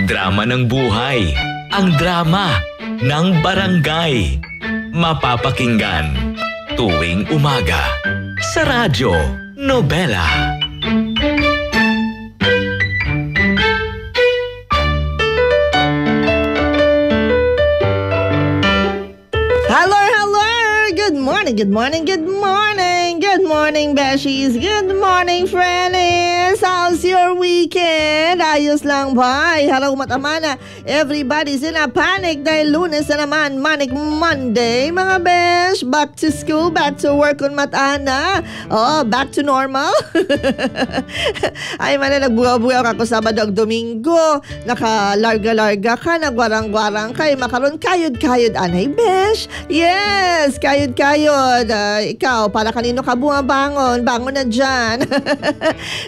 Ang drama ng buhay, ang drama ng barangay. Mapapakinggan tuwing umaga sa Radyo Nobela. Good morning, Beshies. Good morning, friends. How's your weekend? Ayos lang ba? Hello, matamana. Everybody's in a panic dahil Lunes na naman, Manic Monday. Mga Besh, back to school, back to work on matana. Oh, back to normal. Ay, man, nagbugaw-bugaw ako Sabado at Domingo. Nakalarga-larga ka, nagwarang-warang kay makaroon kayod-kayod. Anay, Besh? Yes, kayod-kayod. Ikaw, para kanino ka bumabangon? Bangon na dyan.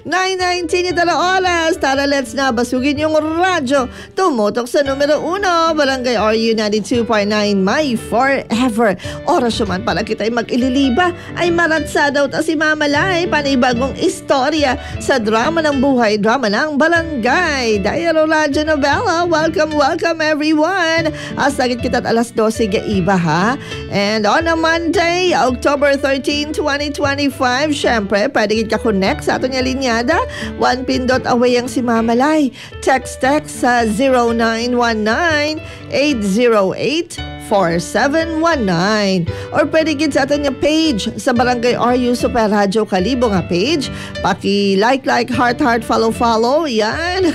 9:19 ito na oras. Tara, let's na basugin yung radyo. Tumutok sa numero 1, Barangay RU 92.9, My Forever. Oras naman para kita'y mag-ililiba. Ay maratsa daw ta si Mama Lai. Panibagong istorya sa drama ng buhay, drama ng barangay. Dialo Radyo Nobela. Welcome everyone. Asagit kita't alas 12 gaiba ha. And on a Monday, October 13, 2025, syempre, pwede ka connect sa ato niya linyada. One pindot away ang si Mama Lai. Text sa 0919-808-4719. Or pwede gid sa ato niya page sa Barangay RU Super Radio Kalibo nga page. Paki-like, heart, follow. Yan.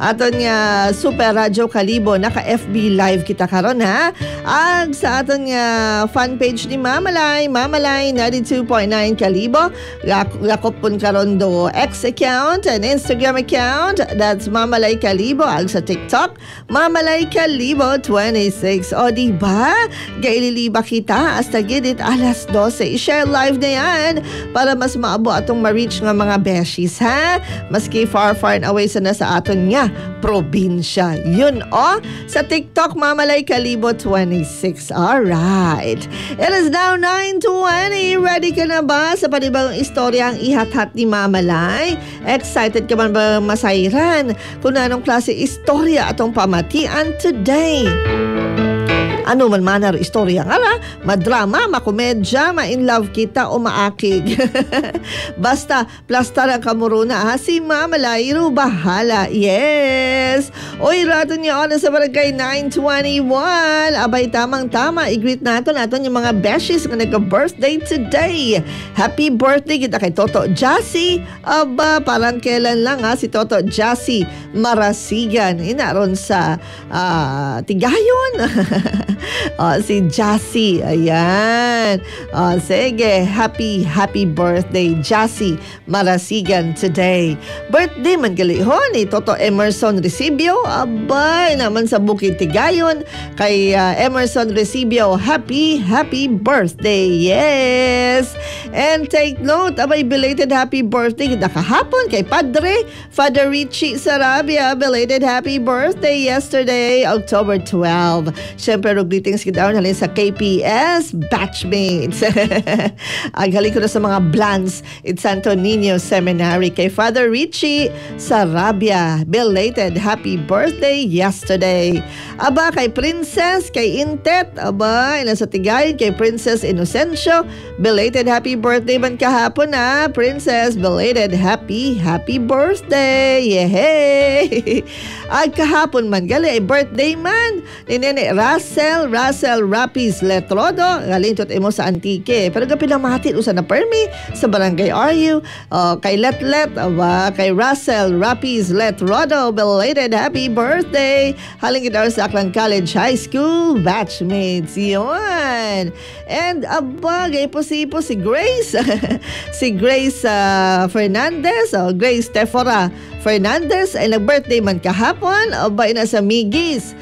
Ato niya Super Radio Kalibo. Naka-FB live kita karon ha. Ag sa ato niya fan page ni Mama Lai 92.9 Kalibo. Lakop pun karon do X account and Instagram account. That's Mama Lai Kalibo. Ag sa TikTok, Mama Lai Kalibo 26. O diba? Gaililiba kita hasta gidit alas 12. I-share live na yan para mas maabo atong ma-reach nga mga beshies ha. Maski far and away sa nasa aton nga probinsya. Yun sa TikTok, Mama Lai Kalibo 26. Alright. It is now 9:20. Ready ka na ba sa panibagong istorya ang ihat-hat ni Mama Lai? Excited ka man ba masayran kung anong klase istorya atong pamatian today? Ano man manaro istorya nga na, madrama, makomedya, ma-in-love kita o maakig. Basta, plastar ang kamuruna ha, si Mama Lai, bahala. Yes! Oy, rato niya oras sa Barangay 921. Abay, tamang-tama, i-greet natin yung mga beshies nga nagka-birthday today. Happy birthday kita kay Toto Jassy. Aba, parang kailan lang ha, si Toto Jassy Marasigan. Inaron sa Tigayon. Si Jassy, ayan. Sige, happy birthday, Jassy Marasigan today. Birthday man galihon ni Toto Emerson Recibio. Abay naman sa Bukid Tigayon. Kay Emerson Recibio, happy birthday. Yes. And take note, abay belated happy birthday kahapon kay Father Richie Sarabia. Belated happy birthday yesterday, October 12. Siyempre, greetings kita halin sa KPS batchmates. Aghalin ko na sa mga Blans at Santo Niño Seminary kay Father Richie Sarabia. Belated happy birthday yesterday. Aba kay Princess, kay Intet, aba sa Tigay, kay Princess Inocencio. Belated happy birthday man kahapon na, Princess. Belated happy birthday. Yehey! Ay kahapon man gali ay birthday man ni Nene Russell Rapis Letrodo. Galintot imo sa Antique. Pero gapin lang mahatin usa na permi sa Barangay RU. Kay Letlet, kay Russell Rapis Letrodo. Belated happy birthday. Haling kita sa Aklan College High School batchmates. Yun. And kay posipo si Grace. Si Grace Fernandez. Grace Tefora Fernandez ay nag-birthday man kahapon. Abay na sa Miggy's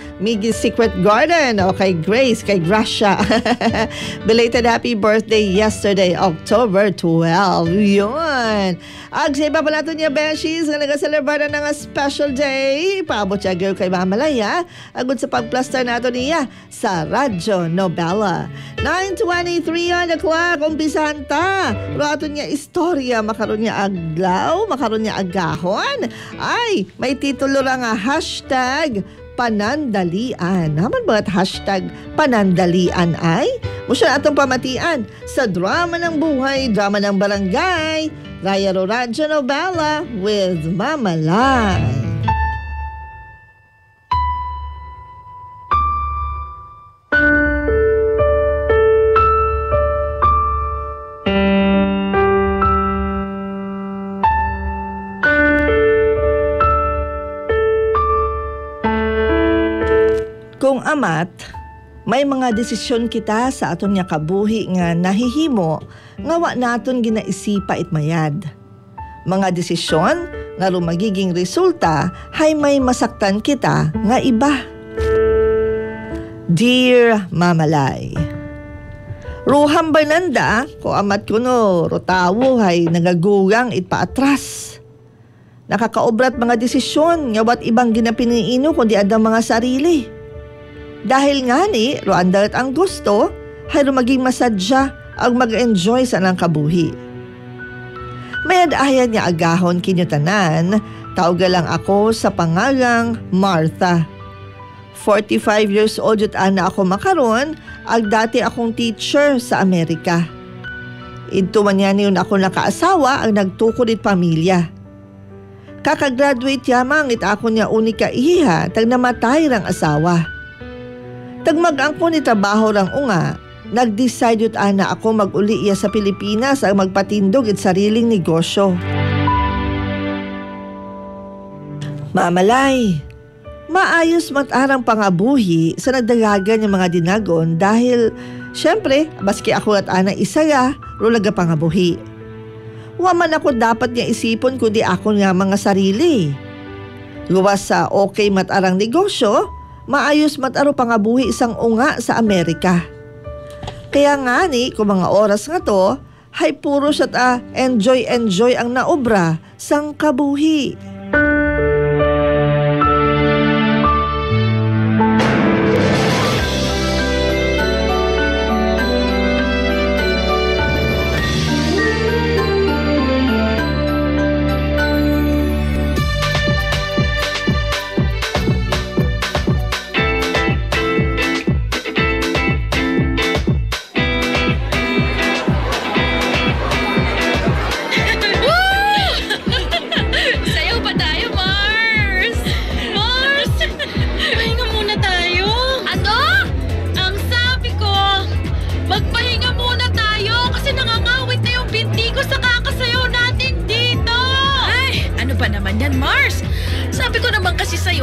Secret Garden. Kay Grace, kay Gracia. Belated happy birthday yesterday, October 12. Yun. Sa iba pa natin niya, Beshies, nga nag-celebrate na nga special day. Paabot siya girl kay Mama Laya. Agad sa pagplaster natin niya sa Radyo Nobela. 9:23 on the clock. Umpisahan ta. Rato niya istorya. Makaroon niya aglaw. Makaroon niya agahon. Ay, may titulo lang nga, hashtag panandalian. Naman ba at hashtag panandalian ay? Musya atong pamatian sa drama ng buhay, drama ng barangay, Raya Radyo Novela with Mama Lai. Kung amat, may mga desisyon kita sa aton nga kabuhi nga nahihimo nga wa naton ginaisipa itmayad. Mga desisyon nga magiging resulta hay may masaktan kita nga iba. Dear Mama Lai, Ruham Bernanda, ko amat ko no, rotawo hay nagagugang itpaatras. Nakakaobrat mga desisyon nga wat ibang ginapiniino kundi adang mga sarili. Dahil nga ni, roandarat ang gusto, hay maging masadya ang mag-enjoy sa nang kabuhi. May adayan niya agahon kinyutanan, tawga lang ako sa pangalang Martha. 45 years old yut ana ako makaron, ag dati akong teacher sa Amerika. Ito man yan yun ako nakaasawa ang nagtukod it pamilya. Kakagraduate yamang it ako niya unika ihiha, tag namatay rang asawa. Tagmag-angko ni trabaho rang unga, nag-decide yut ana ako mag-uli iya sa Pilipinas ang magpatindog it sariling negosyo. Mamalay, maayos matarang pangabuhi sa nagdagagan yung mga dinagon dahil syempre, baski ako at ana isaya, rulaga pangabuhi. Waman ako dapat niya isipon kundi ako nga mga sarili. Luwas sa okay matarang negosyo, maayos mataro pangabuhi isang unga sa Amerika. Kaya nga ni, kung mga oras nga to, hay puro siya enjoy ang naobra sang kabuhi.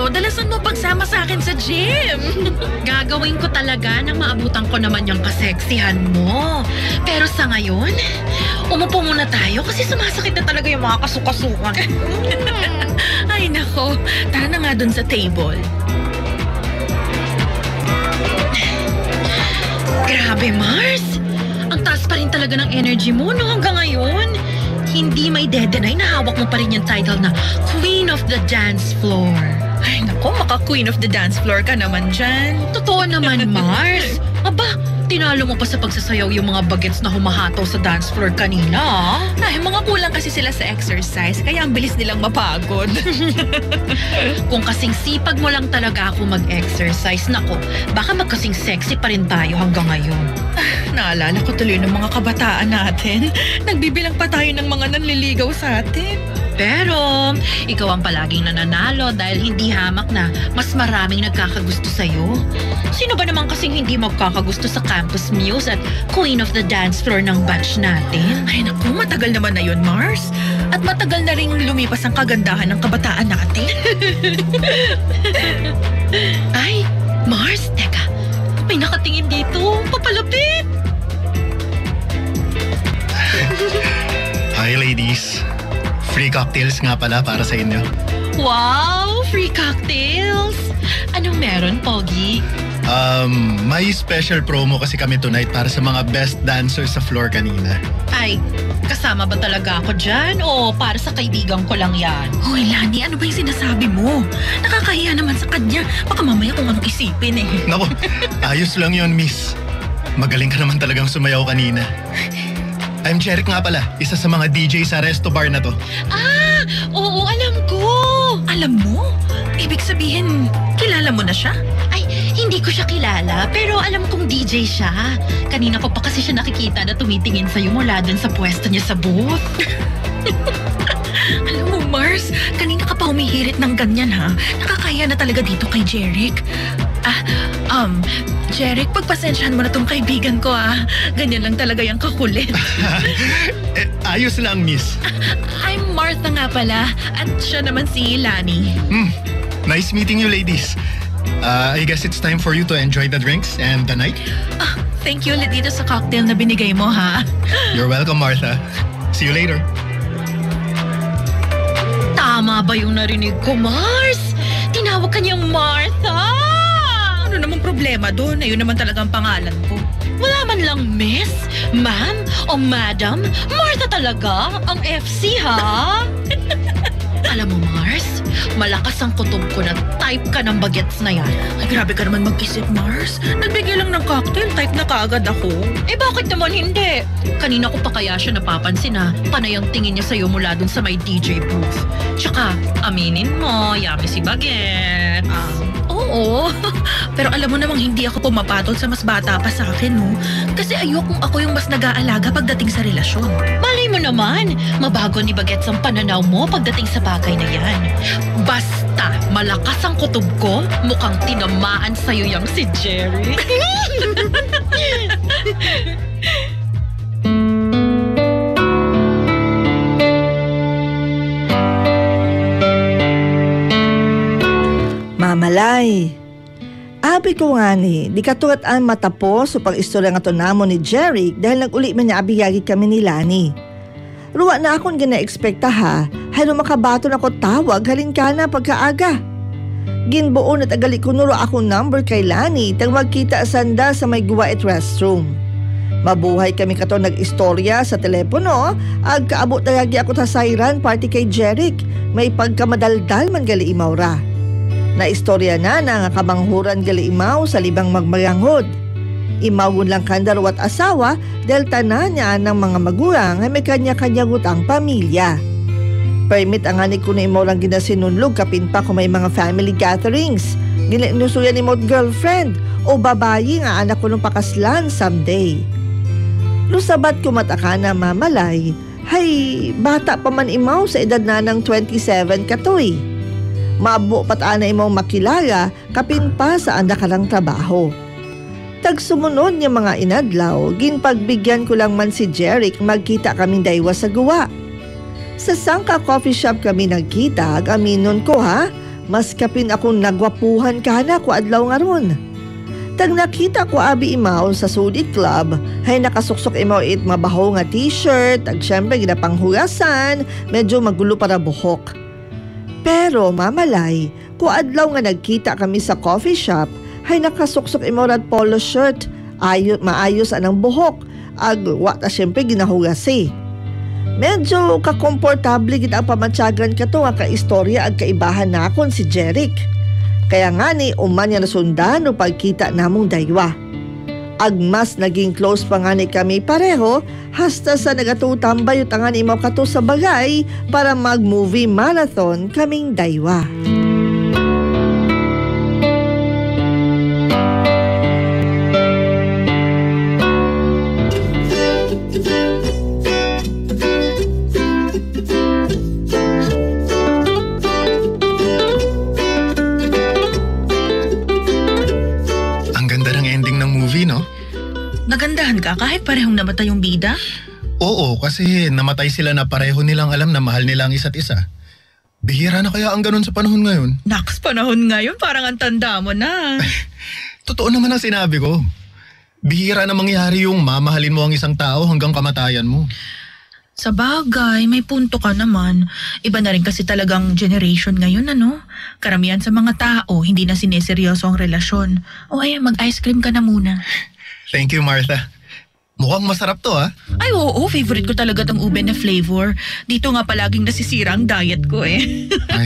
Dalasan mo pagsama sa akin sa gym. Gagawin ko talaga nang maabutan ko naman yung kaseksihan mo. Pero sa ngayon, umupo muna tayo kasi sumasakit na talaga yung mga kasukasukan. Ay nako, tara na nga dun sa table. Grabe, Mars. Ang taas pa rin talaga ng energy mo no hanggang ngayon. Hindi may de-deny na hawak mo pa rin yung title na Queen of the Dance Floor. Ay naku, maka-Queen of the Dance Floor ka naman dyan. Totoo naman, Mars. Aba, tinalo mo pa sa pagsasayaw yung mga bagets na humahataw sa dance floor kanina. Ay, mga kulang kasi sila sa exercise, kaya ang bilis nilang mapagod. Kung kasing sipag mo lang talaga ako mag-exercise, nako, baka magkasing sexy pa rin tayo hanggang ngayon. Naalala ko tuloy ng mga kabataan natin. Nagbibilang pa tayo ng mga nanliligaw sa atin. Pero, ikaw ang palaging nananalo dahil hindi hamak na mas maraming nagkakagusto sa'yo. Sino ba naman kasing hindi magkakagusto sa campus muse at Queen of the Dance Floor ng batch natin? Ay naku, matagal naman na yun, Mars. At matagal na rin lumipas ang kagandahan ng kabataan natin. Ay, Mars, teka. May nakatingin dito. Papalapit. Hi, ladies. Free cocktails nga pala para sa inyo. Wow! Free cocktails! Anong meron, Pogi? May special promo kasi kami tonight para sa mga best dancers sa floor kanina. Ay, kasama ba talaga ako dyan? O para sa kaibigan ko lang yan? Hoy, Lani, ano ba yung sinasabi mo? Nakakahiya naman sa kanya. Baka mamaya kung anong isipin eh. Naku, ayos lang yon, miss. Magaling ka naman talagang sumayaw kanina. I'm Jeric nga pala, isa sa mga DJ sa resto bar na to. Ah, oo, alam ko. alam mo? Ibig sabihin, kilala mo na siya? Ay, hindi ko siya kilala, pero alam kong DJ siya. Kanina ko pa kasi siya nakikita na tumitingin sa'yo mula dun sa pwesto niya sa booth. Alam mo, Mars, kanina ka pa humihirit ng ganyan, ha? Nakakaya na talaga dito kay Jeric. Jeric, pagpasensyahan mo na tong kaibigan ko, ah. Ganyan lang talaga yung kakulit. Ayos lang, miss. I'm Martha nga pala, at siya naman si Lani. Nice meeting you, ladies. I guess it's time for you to enjoy the drinks and the night. Thank you ulit dito sa cocktail na binigay mo, ha? You're welcome, Martha. See you later. Tama ba yung narinig ko, Mars? Tinawag ka niyang Martha? Ano namang problema doon? Ayun naman talagang pangalan ko. Wala man lang miss, ma'am, o madam. Martha talaga? Ang FC, ha? Alam mo, Mars, malakas ang kutob ko na type ka ng bagets na yan. Ay, grabe ka naman mag-isip, Mars. Nagbigay lang ng cocktail, type na kaagad ako. Eh, bakit naman hindi? Kanina ko pa kaya siya napapansin na panay ang tingin niya sa'yo mula dun sa may DJ booth. Tsaka, aminin mo, yummy si baget. Oo. Pero alam mo namang hindi ako pumapatol sa mas bata pa sa akin, no? Kasi ayokong ako yung mas nag-aalaga pagdating sa relasyon. Malay mo naman, mabago ni Bagets ang pananaw mo pagdating sa bagay na yan. Basta malakas ang kutob ko, mukhang tinamaan sa'yo yung si Jerry. Mamalay. Abi ko nga ni, di katulat ang matapos o pag-istorya nga to namo ni Jeric dahil nag-uli man niya abiyagi kami ni Lani. Ruwa na akong gina-expecta ha, hayro makabaton ako tawag halin ka na pagkaaga. Ginbuon at agali ko nuro akong number kay Lani tang magkita sanda sa may guwait restroom. Mabuhay kami kato nag-istorya sa telepono, ag kaabot tagagi ako sa sayran party kay Jeric, may pagkamadaldal man gali imawra. Naistorya na nga kamanghuran gali imaw sa libang magmayanghod. Imawon lang kandarwat asawa dahil tanan niya ng mga magulang ay may kanya-kanya utang pamilya. Permit ang anik ko na imaw lang ginasinunlog kapin pa kung may mga family gatherings. Ginusuyan ni mo't girlfriend o babayi nga anak ko nung pakaslan someday. Lusabat ko mataka na mamalay, hay bata pa man imaw sa edad na ng 27 katoy. Maabo pataan na imaw makilala kapin pa sa anda ka lang trabaho. Tagsumunod niya mga inadlaw, ginpagbigyan ko lang man si Jeric magkita kaming daywa sa guwa. Sa Sangka Coffee Shop kami nagkita, aminon ko ha, mas kapin akong nagwapuhan ka na ko adlaw nga ron. Tag nakita ko abi imaw sa Sulit Club, hay nakasuksok imaw it mabaho nga t-shirt, tag syempre ginapanghugasan, medyo magulo para buhok. Pero mamalay, kuadlaw nga nagkita kami sa coffee shop, hay nakasuksok imorad polo shirt, maayos anang buhok, ag wata syempre ginahugasi. Medyo kakomportable gid ang pamatsyagan kato nga kaistorya ag kaibahan nakon si Jeric. Kaya nga ni umanya nasundan o pagkita namong daywa. Ag mas naging close pa nga ni kami pareho hasta sa nagatutambay utangan imaw kato sa bagay para mag-movie marathon kaming daywa. Nagandahan ka kahit parehong namatay yung bida? Oo, kasi namatay sila na pareho nilang alam na mahal nila ang isa't isa. Bihira na kaya ang ganun sa panahon ngayon? Naks, panahon ngayon parang ang tanda mo na. Totoo naman ang sinabi ko. Bihira na mangyari yung mamahalin mo ang isang tao hanggang kamatayan mo. Sa bagay, may punto ka naman. Iba na rin kasi talagang generation ngayon, ano? Karamihan sa mga tao, hindi na sineseryoso ang relasyon. O ayan, mag-ice cream ka na muna. Thank you, Martha. Mukhang masarap to, ha? Ay, oo. Favorite ko talaga tong ube na flavor. Dito nga palaging nasisira ang diet ko eh. Ay,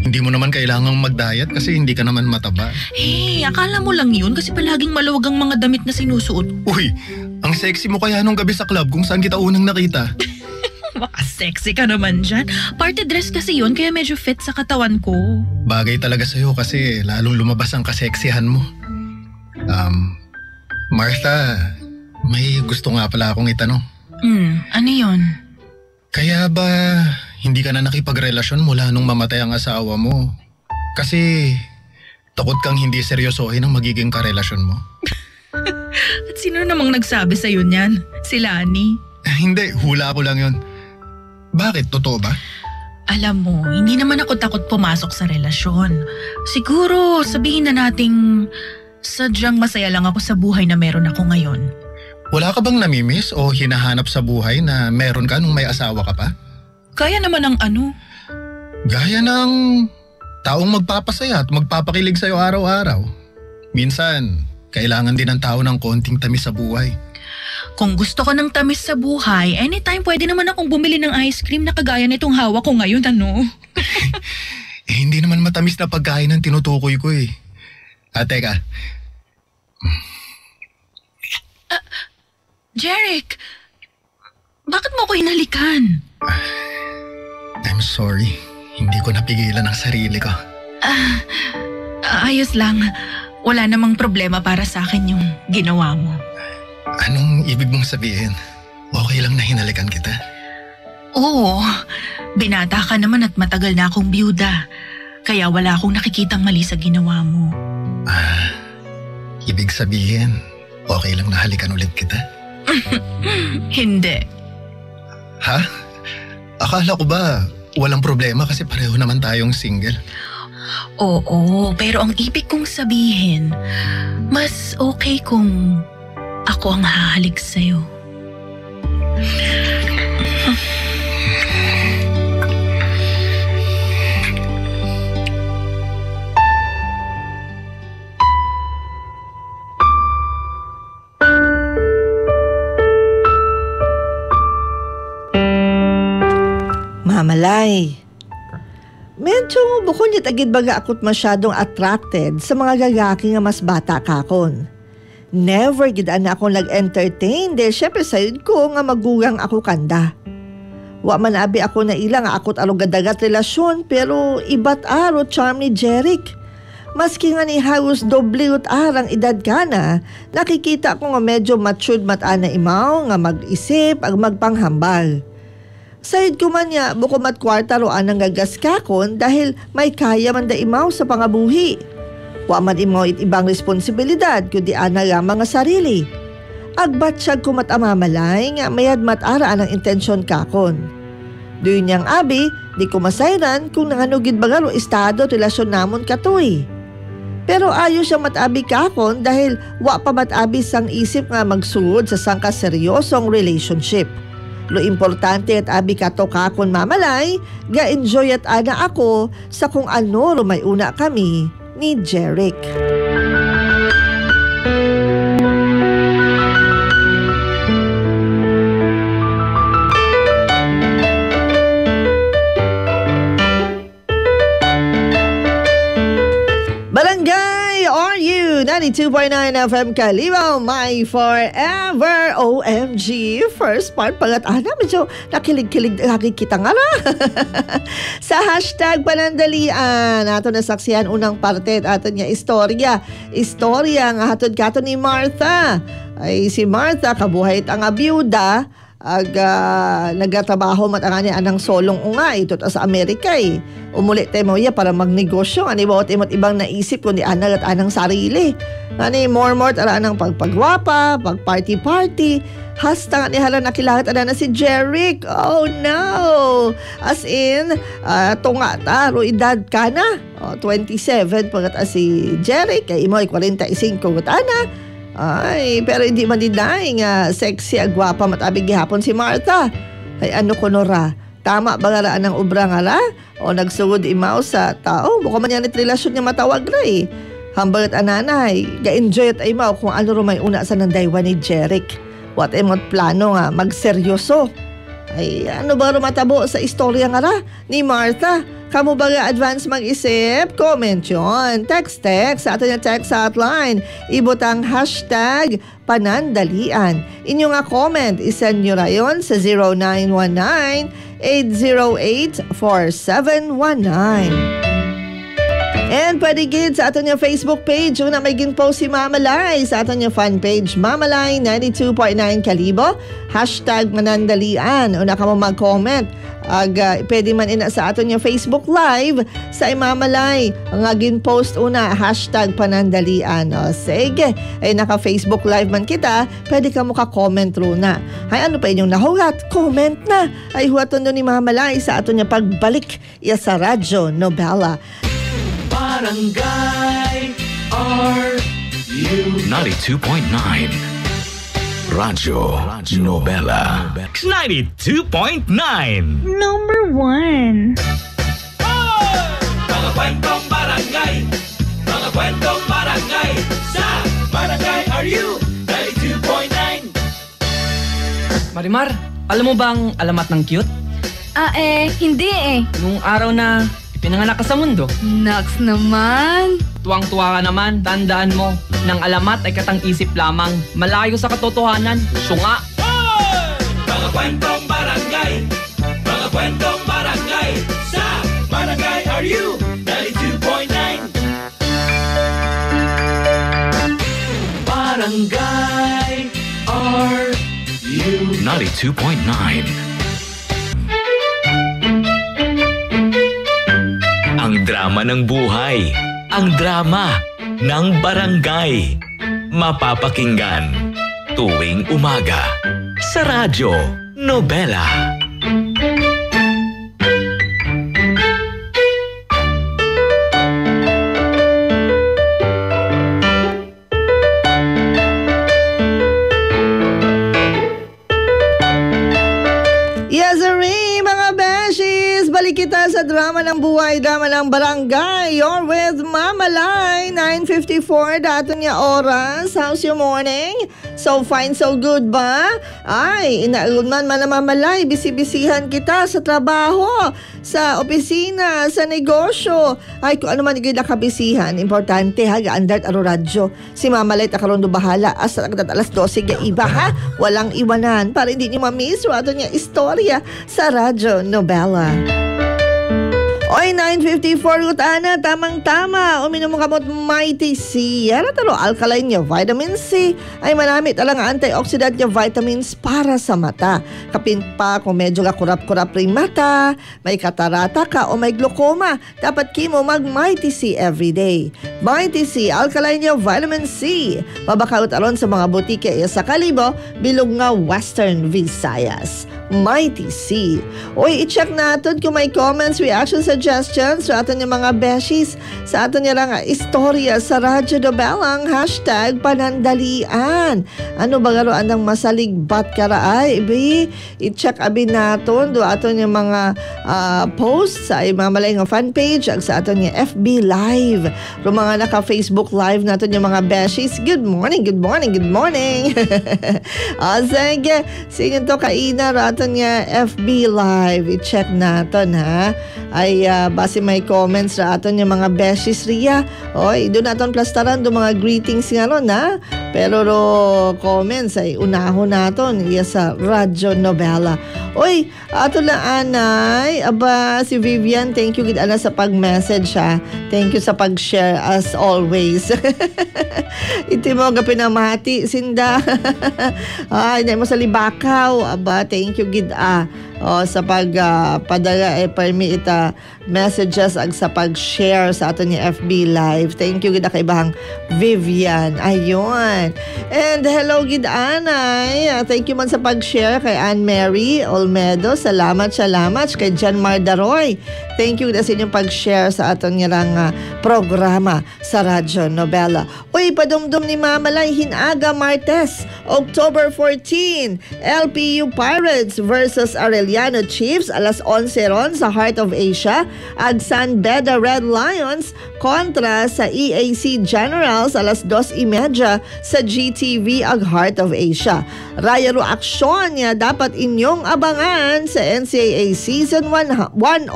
hindi mo naman kailangang mag-diet kasi hindi ka naman mataba. Hey, akala mo lang yun kasi palaging maluwag ang mga damit na sinusuot. Uy, ang sexy mo kaya nung gabi sa club kung saan kita unang nakita. Maka-sexy ka naman dyan. Party dress kasi yun, kaya medyo fit sa katawan ko. Bagay talaga sa'yo kasi lalong lumabas ang kaseksihan mo. Martha, may gusto nga pala akong itanong. Ano yun? Kaya ba hindi ka na nakipagrelasyon mula nung mamatay ang asawa mo? Kasi takot kang hindi seryosohin ang magiging karelasyon mo? At sino namang nagsabi sa'yo niyan? Si Lani? Hindi, hula ko lang yun. Bakit? Totoo ba? Alam mo, hindi naman ako takot pumasok sa relasyon. Siguro, sabihin na nating sadyang masaya lang ako sa buhay na meron ako ngayon. Wala ka bang namimiss o hinahanap sa buhay na meron ka nung may asawa ka pa? Kaya naman ang ano? Gaya ng taong magpapasaya at magpapakilig sa'yo araw-araw. Minsan, kailangan din ng tao ng konting tamis sa buhay. Kung gusto ko ng tamis sa buhay, anytime pwede naman akong bumili ng ice cream na kagaya nitong hawak ko ngayon, ano? Hindi naman matamis na pagkain ang tinutukoy ko eh. Teka. Jeric, bakit mo ako hinalikan? I'm sorry. Hindi ko napigilan ang sarili ko. Ayos lang. Wala namang problema para sa akin yung ginawa mo. Anong ibig mong sabihin? Okay lang na hinalikan kita? Oo, binata ka naman at matagal na akong byuda. Kaya wala akong nakikitang mali sa ginawa mo. Ibig sabihin, okay lang na halikan ulit kita? Hindi. Ha? Akala ko ba walang problema kasi pareho naman tayong single? Oo, pero ang ibig kong sabihin, mas okay kung ako ang hahalik sa'yo. Mamalay. Medyo bukod niya tagid baga ako't masyadong attracted sa mga gagaki nga mas bata kakon. Never gidaan na akong nag-entertain dahil syempre sayod ko nga magugang ako kanda. Wa man abi ako na ilang akot alugadagat relasyon pero iba't aro charm ni Jeric. Maski nga ni halos doble ut arang edad ka na, nakikita ko nga medyo matured mata na imaw nga mag-isip ag magpanghambal. Sayod ko man niya buko mat kwarta roan ang gagaskakon dahil may kaya man da imaw sa pangabuhi. Wa man imaw ibang responsibilidad kundi ana lamang nga sarili. Agbat siya kumat amamalay nga mayad mataraan ang intensyon kakon. Doon niyang abi, di ko masayran kung nanganugid bagalo estado relasyon namon katoy. Pero ayos siyang matabi kakon dahil wa pa matabi sang isip nga magsuod sa sangka seryosong relationship. Lo importante at abi kato kakon mamalay, ga-enjoy at ana ako sa kung ano may una kami ni Jeric. Barangay RU 92.9 FM Kalibo, my forever OMG. First part palat ana medyo nakilig-kilig nakikita nga na. Sa hashtag panandalian ato nasaksihan unang parte at ato niya istorya nga hatod kato ni Martha. Ay si Martha kabuhay ang byuda ag nagatrabaho matangani anang solong unga ito sa Amerika eh. Umulit tayo mo para magnegosyo ani bawat imot ibang naisip kundi anal at anang sarili. Ani more tara anang pagpagwapa, pagparty hasta ni hala nakilangat ana na si Jeric. Oh no. As in tunga ta ro edad ka na. 27 pagat si Jeric kay imo ay 45 gut ana. Ay, pero hindi man dinay nga sexy ag gwapa matabig gihapon si Martha. Ay ano ko nora, tama ba nga ang ubra nga la? O nagsugod imaw sa tao, buka man yan relasyon niya matawag na eh. Hambal at ananay, ga-enjoy at imaw kung ano may una sa nandaywan ni Jeric. What imot plano nga, magseryoso. Ay ano ba rumatabo sa istorya nga la ni Martha? Kamu ba nga advance mag-isip? Comment yun. Text sa ato niya text hotline. Ibutang hashtag panandalian. Inyo nga comment, isend nyo rayon sa 0919-808-4719. And pwede gid sa aton yung Facebook page. Una may ginpost si Mama Lai sa aton yung fan page. Mama Lai 92.9 Kalibo. Hashtag manandalian. Una ka mo mag-comment. Pwede man ina sa aton yung Facebook Live sa Mama Lai. Ang ginpost una, hashtag panandalian. O sige, ay naka-Facebook Live man kita, pwede ka mo ka-comment runa. Hay ano pa inyong nahulat? Comment na. Ay huwaton doon ni Mama Lai sa aton yung pagbalik iya sa Radyo Nobela. Barangay RU 92.9 Radyo Nobela 92.9 Number 1. Mga kwentong barangay Mga kwentong barangay Sa Barangay RU 92.9 Marimar, alam mo bang alamat ng cute? Hindi eh. Nung araw na pinanganak ka sa mundo. Naks naman. Tuwang-tuwa ka naman, tandaan mo, ng alamat ay katang-isip lamang, malayo sa katotohanan, syunga. Mga kwentong barangay Mga kwentong barangay Sa Barangay RU 92.9 Barangay RU 92.9 Ang drama ng buhay, ang drama ng barangay. Mapapakinggan tuwing umaga sa Radyo Nobela. Balik kita sa drama ng buhay, drama ng barangay. You're with Mama Lai, 9:54, dato niya oras. How's your morning? So fine, so good ba? Ay, inaulman man na Mama Lai, bisibisihan kita sa trabaho, sa opisina, sa negosyo. Ay, kung ano man igay nakabisihan, importante ha, gaandart aro radyo. Si Mama Lai takaroon do bahala, asa agad alas 12 ga iba ha, walang iwanan para hindi niyo mamiss ato niya istorya sa Radyo Nobela. Oy, 9:54 utana, tamang-tama. Uminom mo kamot Mighty C. Yan talo alkaline niya, vitamin C. Ay manamit alang antioxidant niya vitamins para sa mata. Kapin pa kung medyo kakurap-kurap rin mata, may katarata ka o may glaucoma, dapat kimo mag Mighty C everyday. Mighty C, alkaline niya, vitamin C. Mabakaut aron sa mga butike sa Kalibo, bilog nga Western Visayas. Mighty C. Oy, i-check natin kung may comments, reactions, suggestions sa atin yung mga beshies, sa atin yung nga istorya sa Radyo Nobelang, hashtag panandalian. Ano ba garoan ng masaligbat karaay? I-check abin natin do atin yung mga posts sa imamalay nga fan page ag sa atin yung FB Live. Kung mga naka-Facebook Live natin yung mga beshies, good morning, good morning, good morning. Sige, sige to kaina aton nga FB Live, i-check natin ha. Ay base may comments ra aton yung mga beshies riya. Oy, doon naton plastaran do mga greetings nga ron ha. Pero ro comments ay unahon naton iya sa Radyo Nobela. Oy, ato na anay, aba si Vivian, thank you gid ana sa pag-message ha. Thank you sa pag-share as always. Iti mo ga pinamati sinda. Ay, na mo sa Libakaw. Aba, thank you gid sa pagpadala permi ita messages ag sa pag-share sa aton ni FB Live. Thank you gid kay bahang Vivian. Ayun. And hello gid anay. Thank you man sa pag-share kay Anne Mary Olmedo. Salamat kay John Mardaroy. Thank you sa inyong pag-share sa aton nga programa sa Radyo Nobela. Uy, padumdum ni Mama Lai hinaga Martes, October 14, LPU Pirates versus Arellano Chiefs alas 11 ron sa Heart of Asia. Ag San Beda Red Lions kontra sa EAC Generals alas 2:30 sa sa GTV ag Heart of Asia. Raya ro aksyon niya dapat inyong abangan sa NCAA Season 101,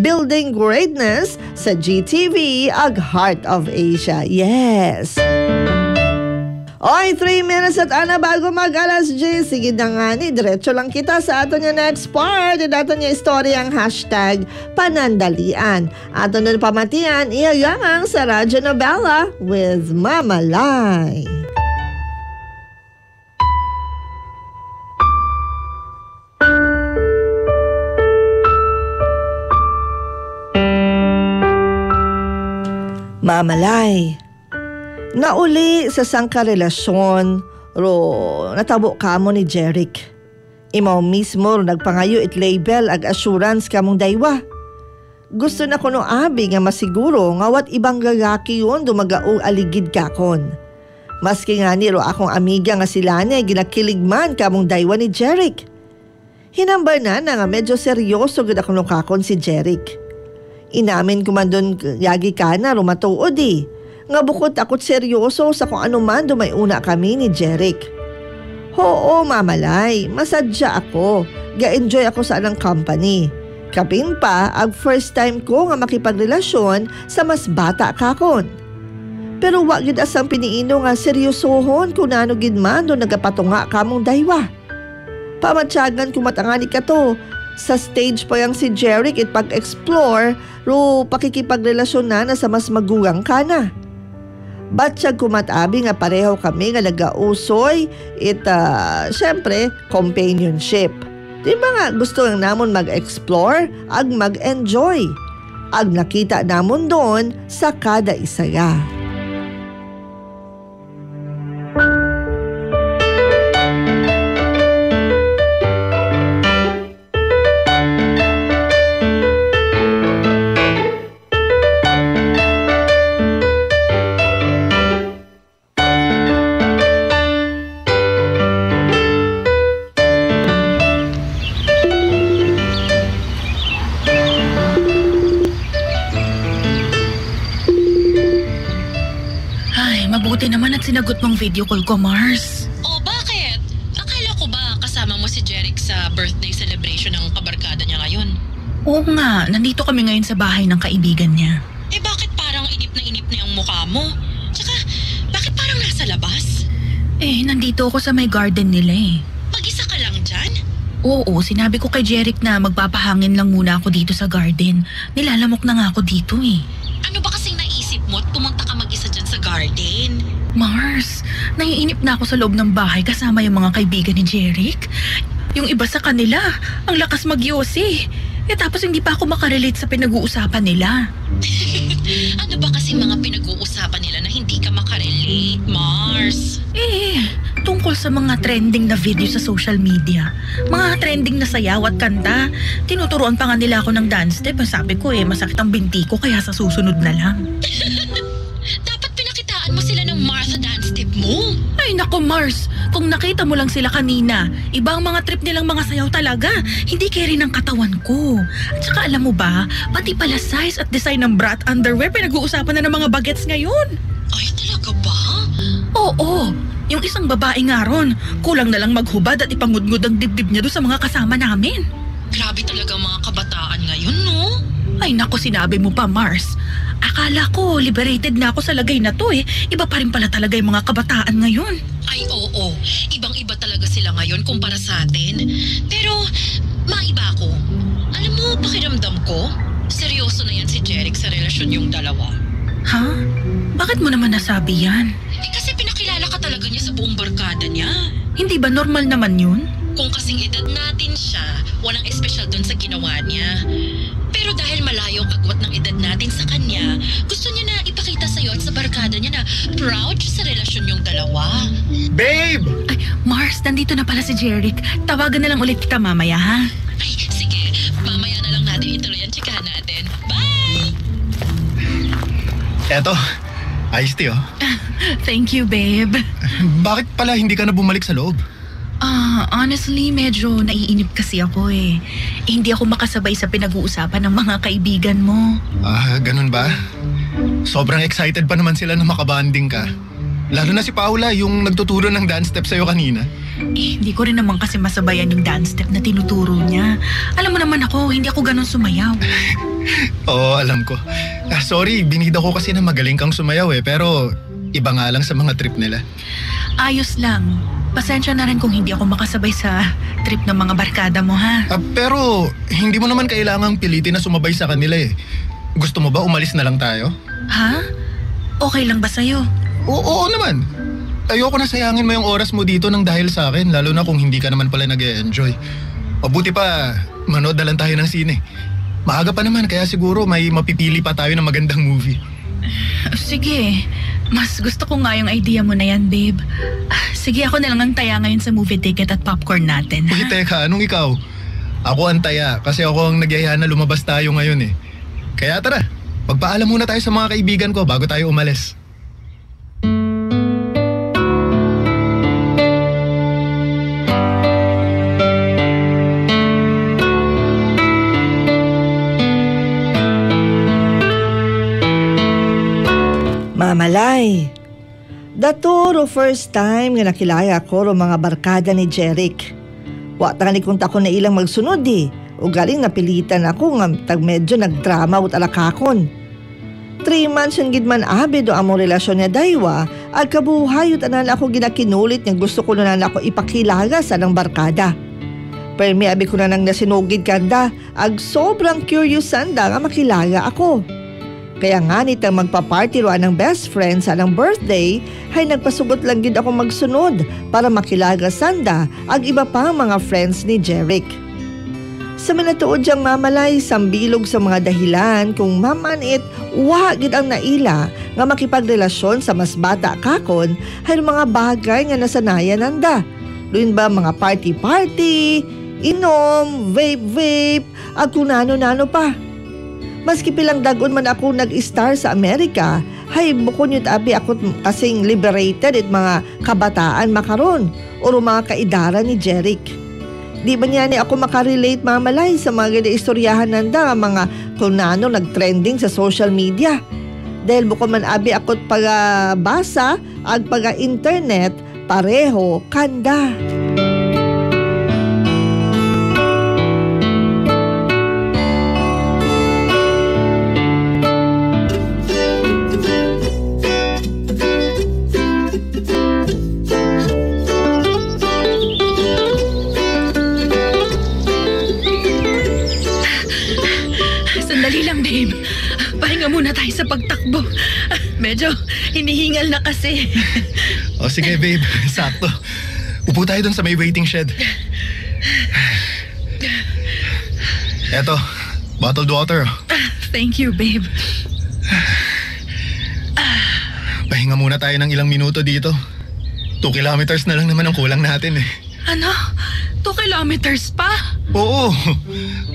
Building Greatness sa GTV ag Heart of Asia. Yes! Oy, 3 minutes at ana bago mag-alas 10. Sige na nga ni, diretso lang kita sa ato niya next part. Dato niya istorya ang hashtag panandalian. Ato na pamatian, iyagangang sa Radyo Novela with Mama Lai. Mama Lai, nauli sa sangkarelasyon, ro natabo kamo ni Jeric. Imaw mismo ro nagpangayo it label ag assurance kamong daywa. Gusto na kuno abi nga masiguro nga wat ibang lalaki yun dumagao aligid kakon. Maski nga ni ro akong amiga nga sila ni ginakiligman kamong daywa ni Jeric. Hinambar na nga medyo seryoso gud ako kakon si Jeric. Inamin ko man doon yagi ka na rumatuod eh. Nga bukod ako't seryoso sa kung ano man dumay una kami ni Jeric. Oo, Mama Lai, masadya ako. Ga-enjoy ako sa anang company. Kapin pa, ag first time ko nga makipagrelasyon sa mas bata kakon. Pero wag gid asang piniino nga seryosohon kung nano gid man doon nagapatunga kamong daywa. Pamatyagan kumatangani ka to. Sa stage pa yang si Jeric it pag-explore ro pakikipagrelasyon na sa mas magugang ka na. Batsag kumatabi nga pareho kami nga nagausoy syempre companionship. Di ba nga gusto nga namon mag-explore ag mag-enjoy. Ag nakita namon doon sa kada isaya. Mabuti naman at sinagot mong video call ko, Mars. Oh, bakit? Akala ko ba kasama mo si Jeric sa birthday celebration ng kabarkada niya ngayon? Oo nga, nandito kami ngayon sa bahay ng kaibigan niya. Eh bakit parang inip na yung mukha mo? Tsaka, bakit parang nasa labas? Eh, nandito ako sa may garden nila eh. Mag-isa ka lang dyan? Oo, sinabi ko kay Jeric na magpapahangin lang muna ako dito sa garden. Nilalamok na nga ako dito eh. Ano ba kasing naisip mo at pumunta ka mag-isa dyan sa garden? Mars, naiinip na ako sa loob ng bahay kasama yung mga kaibigan ni Jeric. Yung iba sa kanila, ang lakas magyosi. Eh tapos hindi pa ako makarelate sa pinag-uusapan nila. Ano ba kasing mga pinag-uusapan nila na hindi ka makarelate, Mars? Eh, tungkol sa mga trending na video sa social media. Mga trending na sayaw at kanta. Tinuturuan pa nga nila ako ng dance step. Sabi ko masakit ang binti ko kaya sa susunod na lang. Dapat pinakitaan mo sila ng Martha dance step mo. Ay nako Mars, kung nakita mo lang sila kanina, ibang mga trip nilang mga sayaw talaga. Hindi carry ng katawan ko. At saka alam mo ba, pati pala size at design ng bra at underwear pinag-uusapan na ng mga bagets ngayon. Ay talaga ba? Oo, yung isang babae nga ron, kulang na lang maghubad at ipangudngud ang dibdib niya doon sa mga kasama namin. Grabe talaga mga kabataan ngayon, no? Ay nako, sinabi mo pa Mars. Akala ko liberated na ako sa lagay na to eh. Iba pa rin pala talaga yung mga kabataan ngayon. Ay oo, ibang-iba talaga sila ngayon kumpara sa atin. Pero maiba ako. Alam mo, pakiramdam ko, seryoso na yan si Jeric sa relasyon yung dalawa. Ha? Bakit mo naman nasabi yan? Eh kasi pinakilala ka talaga niya sa buong barkada niya. Hindi ba normal naman yun? Kung kasing edad natin siya, walang espesyal doon sa ginawa niya. Pero dahil malayo ang agwat ng edad natin sa kanya, gusto niya na ipakita sa'yo at sa barkada niya na proud siya sa relasyon yung dalawa. Babe! Ay, Mars, nandito na pala si Jeric. Tawagan na lang ulit kita mamaya, ha? Ay, sige. Mamaya na lang natin ituloy ang tsikahan natin. Bye! Eto, iced tea oh. Thank you, babe. Bakit pala hindi ka na bumalik sa loob? Honestly, medyo naiinip kasi ako eh. Hindi ako makasabay sa pinag-uusapan ng mga kaibigan mo. Ganun ba? Sobrang excited pa naman sila na makabanding ka. Lalo na si Paula, yung nagtuturo ng dance step sa'yo kanina. Hindi ko rin naman kasi masabayan yung dance step na tinuturo niya. Alam mo naman ako, hindi ako ganun sumayaw. Oo, alam ko. Sorry, binida ko kasi na magaling kang sumayaw pero iba nga lang sa mga trip nila. Ayos lang. Pasensya na rin kung hindi ako makasabay sa trip ng mga barkada mo, ha? Pero hindi mo naman kailangang pilitin na sumabay sa kanila Gusto mo ba umalis na lang tayo? Ha? Okay lang ba sa'yo? Oo naman. Ayoko na sayangin mo yung oras mo dito nang dahil sa akin, lalo na kung hindi ka naman pala nag-e-enjoy. Mabuti pa, manood na lang tayo ng sine. Maaga pa naman, kaya siguro may mapipili pa tayo ng magandang movie. Sige, mas gusto ko nga yung idea mo na yan, babe. Sige, ako na lang ang taya ngayon sa movie ticket at popcorn natin. Uy, teka, anong ikaw? Ako ang taya kasi ako ang nagyaya na lumabas tayo ngayon Kaya tara, magpaalam muna tayo sa mga kaibigan ko bago tayo umalis. Mamalay. Daturo first time nga nakilaya ko ro mga barkada ni Jeric. Wa ta ni kung tako na ilang magsunod o galing napilitan ako nga tag medyo nagdrama ut alakakon. 3 months yung gidman abe do among relasyon niya daywa ag kabuhay ut anan ako ginakinulit nga gusto ko na ako ipakilala sa nang barkada. Pero may abi ko na nang nasinugid kanda ag sobrang curious sanda nga makilala ako. Kaya nga nitang magpa-party roan ng best friend sa anang birthday, ay nagpasugot lang gid ako magsunod para makilala sanda ang iba pang mga friends ni Jeric. Sa minatuod diyang mamalay, sambilog sa mga dahilan kung mamanit, gid ang naila nga makipagrelasyon sa mas bata kakon ay mga bagay nga nasanayan nanda. Luin ba mga party-party, inom, vape-vape, at kung nano-nano pa. Maski pilang dagon man ako nag-star sa Amerika, hay bukod yun abi ako kasing liberated at mga kabataan makaron o mga kaidara ni Jeric. Di ba niya ni ako makarelate mamalay sa mga istoryahan nanda mga kunano nag-trending sa social media. Dahil bukod man abi ako pagabasa ag paga-internet, pareho kanda. Babe, pahinga muna tayo sa pagtakbo. Medyo hinihingal na kasi. O sige babe, sakto. Upo tayo dun sa may waiting shed. Eto, bottled water. Thank you, babe. Pahinga muna tayo ng ilang minuto dito. 2 kilometers na lang naman ang kulang natin Ano? 2 kilometers pa? Oo,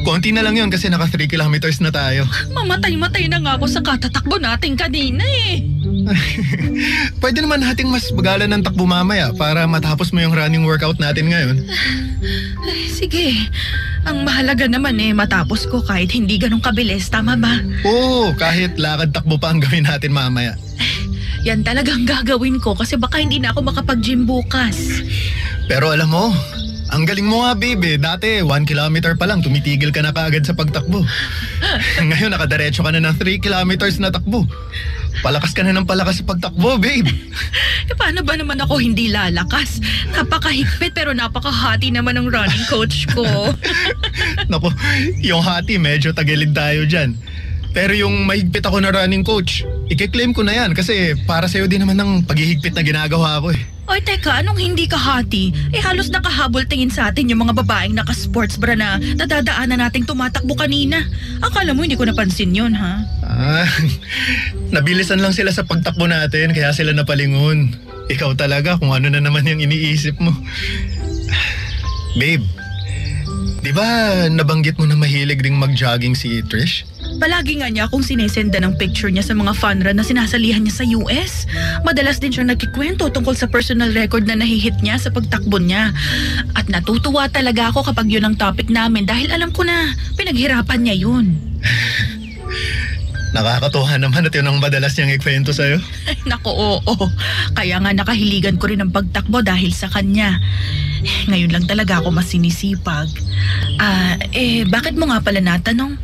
konti na lang yun kasi naka 3 kilometers na tayo. Mamatay-matay na nga ako sa katatakbo natin kanina Pwede naman nating mas bagalan ng takbo mamaya para matapos mo yung running workout natin ngayon. Sige, ang mahalaga naman matapos ko kahit hindi ganun kabilis, tama ba? Oo, kahit lakad takbo pa ang gawin natin mamaya. Yan talagang gagawin ko kasi baka hindi na ako makapag-gym bukas. Pero alam mo, ang galing mo nga babe Dati 1 kilometer pa lang tumitigil ka na kaagad sa pagtakbo. Ngayon nakadiretso ka na ng 3 kilometers na takbo. Palakas ka na ng palakas sa pagtakbo babe. Paano ba naman ako hindi lalakas? Napakahigpit pero napakahati naman ng running coach ko. Naku, yung hati medyo tagilid tayo dyan. Pero yung mahigpit ako na running coach, i-claim ko na yan kasi para sa'yo din naman ng paghihigpit na ginagawa ko Oy, teka, anong hindi ka hati? Halos nakahabol tingin sa atin yung mga babaeng naka-sports bra na nadadaanan nating tumatakbo kanina. Akala mo hindi ko napansin yun, ha? Nabilisan lang sila sa pagtakbo natin kaya sila napalingon. Ikaw talaga kung ano na naman yung iniisip mo. Babe, di ba nabanggit mo na mahilig ring mag-jogging si Trish? Palagi nga niya akong sinesenda ng picture niya sa mga fun run na sinasalihan niya sa US. Madalas din siyang nagkikwento tungkol sa personal record na nahihit niya sa pagtakbo niya. At natutuwa talaga ako kapag yun ang topic namin dahil alam ko na pinaghirapan niya yun. Nakakatuwa naman at yun ang madalas niyang ikwento sa'yo. Ay, naku, oo. Kaya nga nakahiligan ko rin ang pagtakbo dahil sa kanya. Ngayon lang talaga ako mas sinisipag. Bakit mo nga pala natanong?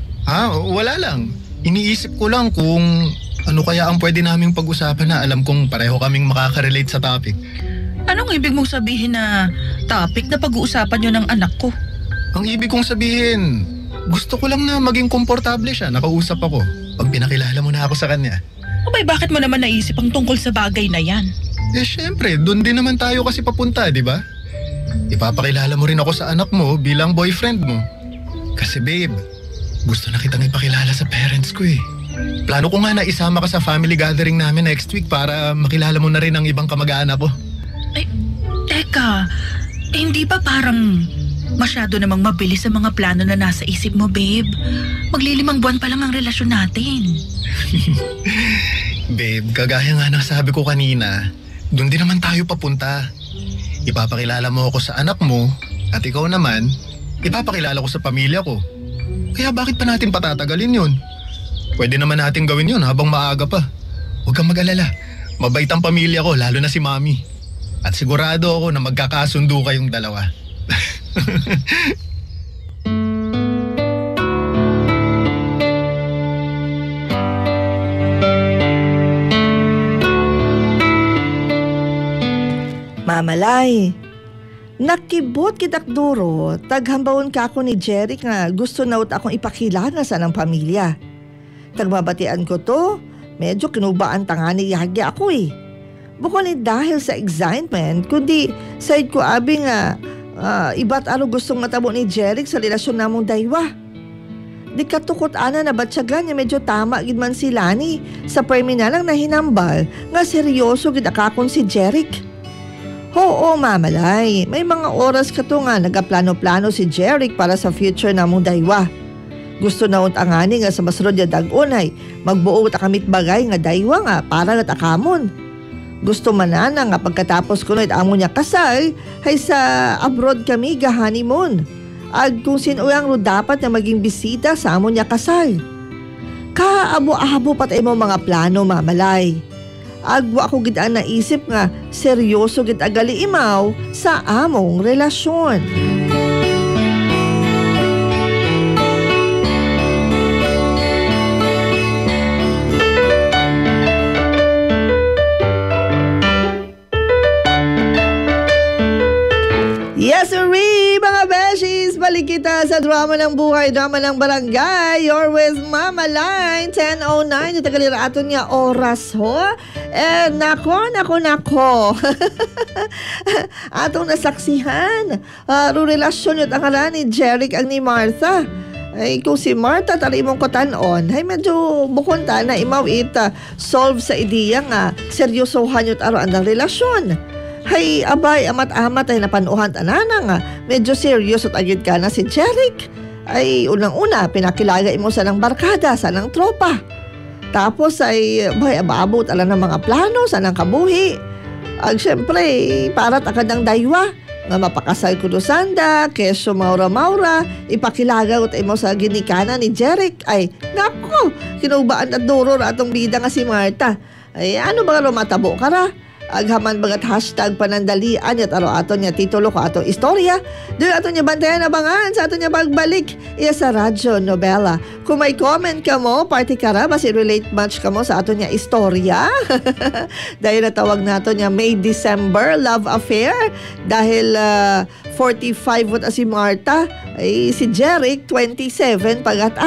Wala lang. Iniisip ko lang kung ano kaya ang pwede naming pag-usapan na alam kong pareho kaming makaka-relate sa topic. Anong ibig mong sabihin na topic na pag-uusapan yun ng anak ko? Ang ibig kong sabihin, gusto ko lang na maging komportable siya, nakausap ako. Pag pinakilala mo na ako sa kanya. Abay, bakit mo naman naisip ang tungkol sa bagay na yan? Syempre, doon din naman tayo kasi papunta, di ba? Ipapakilala mo rin ako sa anak mo bilang boyfriend mo. Kasi babe, gusto na kitang ipakilala sa parents ko eh. Plano ko nga na isama ka sa family gathering namin next week para makilala mo na rin ang ibang kamag-anak ko. Ay, teka, hindi ba parang masyado namang mabilis sa mga plano na nasa isip mo, babe? Maglilimang buwan pa lang ang relasyon natin. Babe, kagaya nga ng sabi ko kanina, doon din naman tayo papunta. Ipapakilala mo ako sa anak mo at ikaw naman, ipapakilala ko sa pamilya ko. Kaya bakit pa natin patatagalin yun? Pwede naman natin gawin yun habang maaga pa. Huwag kang mag-alala. Mabait ang pamilya ko, lalo na si Mami. At sigurado ako na magkakasundo kayong dalawa. Mamalay, nakibot kitak duro, taghambawon ka ako ni Jerry nga gusto naut akong ipakilala sa ng pamilya. Tagmabatian ko to, medyo kinubaan tanga ni Yagi ako eh. Bukod ni dahil sa excitement, kundi side ko abi nga iba't aro gustong matabo ni Jerry sa relasyon namong daywa. Di katukot ana na batsagan niya medyo tama gid man si Lani sa perminalang nahinambal nga seryoso gid akakon si Jeric. Oo, mamalay, may mga oras ka to nga nagaplano-plano si Jeric para sa future namong daywa. Gusto na ang ani nga sa masrod ya dag-unay, magbuo ta kamit bagay nga daywa nga para nga akamon. Gusto man na nga pagkatapos ko na amo niya kasal, hay sa abroad kami ga honeymoon. Ag kung sinuyang ro dapat na maging bisita sa amo niya kasal. Kaabo-abo patay mo mga plano, mamalay. Agwa ako gid ang naisip nga seryoso gid agali imaw sa among relasyon. Yes, sirree, mga beshies! Balik kita sa drama ng buhay, drama ng barangay. You're with Mama Line, 10:09. Ito kaliraaton niya oras, ho? Nako. Atong nasaksihan. Relasyon yun ang ngalan ni Jeric ang ni Martha. Ay, kung si Martha tali mong kotanon, ay medyo bukunta na imaw solve sa ideya nga seryosohan yun aroan ng relasyon. Hay, abay, amat-amat ay napanuhan tanana nga. Medyo serious at agad ka na si Jeric. Ay, unang-una, pinakilala mo sa ng barkada, sa ng tropa. Tapos ay, abot ala ng mga plano, sa ng kabuhi. Ag, syempre, para takad ng daywa. Nga mapakasal ko do sanda, keso maura-maura, ipakilala mo sa ginikana ni Jeric. Ay, naku, kinubaan at duro na atong bida nga si Martha. Ay, ano ba matabo ka ra? Aghaman bagat hashtag panandalian at aro aton niya titulo ko atong istorya. Doon aton niya bantayan abangan sa aton niya pagbalik iya sa radyo novela. Kung may comment ka mo, party ka ra, basi relate match ka mo sa aton niya istorya. Dahil natawag nato niya May December Love Affair. Dahil 45 wat si Martha, ay si Jeric 27 pagat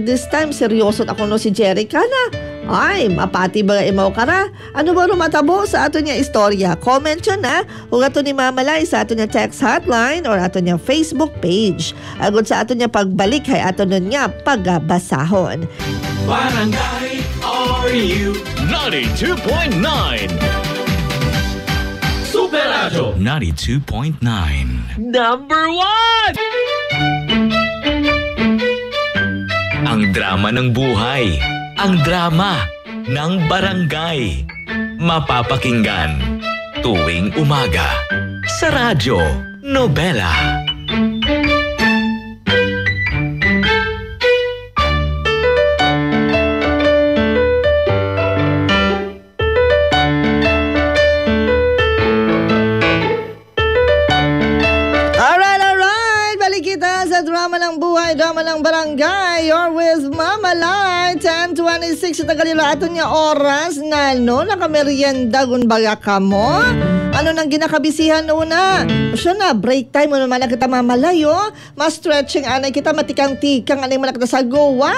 this time seryoso ako no si Jeric kana. Ay, mapati ba imaw ka na? Ano ba matabo sa ato niya istorya? Comment yun na. Huwag ato ni Mamalay sa ato niya text hotline or ato niya Facebook page. Agad sa ato niya pagbalik ay ato nun niya pagbasahon. Barangay RU 92.9 Super Radio 92.9 Number 1 Ang drama ng buhay, ang drama ng barangay. Mapapakinggan tuwing umaga sa Radyo Nobela. with Mama Lai. 10:26 ita galila aton nga oras na nakamerienda gunbaga ka mo. Ano nang ginakabisihan una? Siya na, break time mo naman na kita mamalayo. Mas stretching anay kita, matikang-tikang anay mo na kita sa gowa.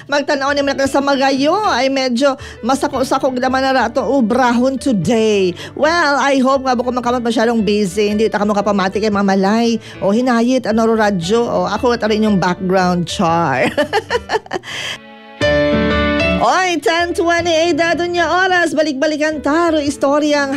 Magtanaw naman na kita sa magayo. Ay medyo masako-sako naman na rato ubrahon today. Well, I hope nga bukod makamat masyadong busy. Hindi ita ka mo kapamati kay Mamalay. O hinayit, ano radyo. O ako at rin yung background char. Oy, 10:28 dato niya oras. Balik-balikan taro istoryang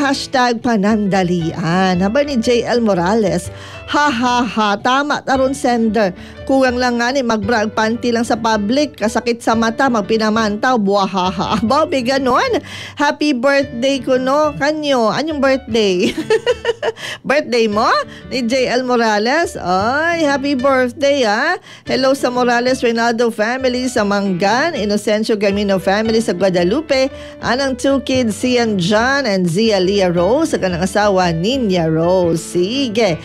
#panandalian. Habang ni JL Morales, ha, tama taron sender. Kugang lang nga ni magbrag panty lang sa public, kasakit sa mata, magpinamantaw, buwahaha. Bobby, ganon. Happy birthday ko no, kanyo. Anyong birthday? Birthday mo? Ni JL Morales? Ay, happy birthday ha. Hello sa Morales Reynaldo family sa Mangan, Inocencio Gamino family sa Guadalupe, anang 2 kids, Sian John and Zia Leah Rose, sa kanang asawa, Ninya Rose. Sige,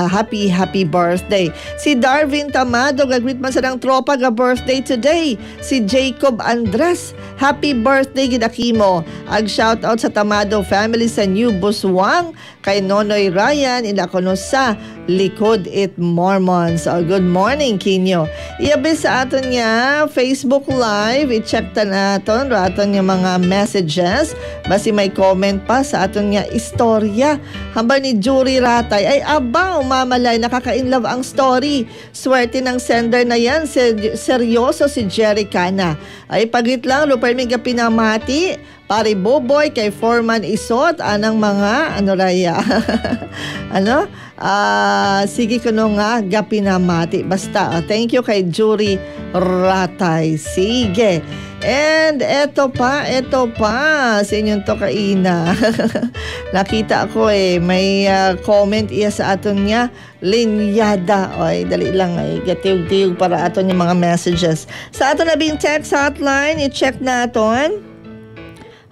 happy birthday. Si Darwin Tamado, gagwit man sa ng tropa ga birthday today. Si Jacob Andres, happy birthday gidakimo. Ag shoutout sa Tamado family sa New Buswang, kay Nonoy Ryan, ilakono sa Likod It Mormons. Good morning, Kinyo. Iabi sa aton niya Facebook Live, i-check ta naton aton niya mga messages. Basi may comment pa sa aton niya istorya. Hamba ni Jury Ratay, ay aba, umamalay, nakaka-inlove ang story. Swerte ng sender na yan, seryoso si Jerry Cana. Ay pagit lang, lupermi ka pinamati. Pare Boboy, kay Foreman Isot, anang mga, sige ko nung nga, gapinamati. Basta, thank you kay Jury Ratay. Sige. And eto pa, sa inyong to kaina. Nakita ko may comment iya sa aton niya, linyada. Oy, dali lang gatiug-tiug para aton yung mga messages. Sa aton labing text hotline, i-check na aton.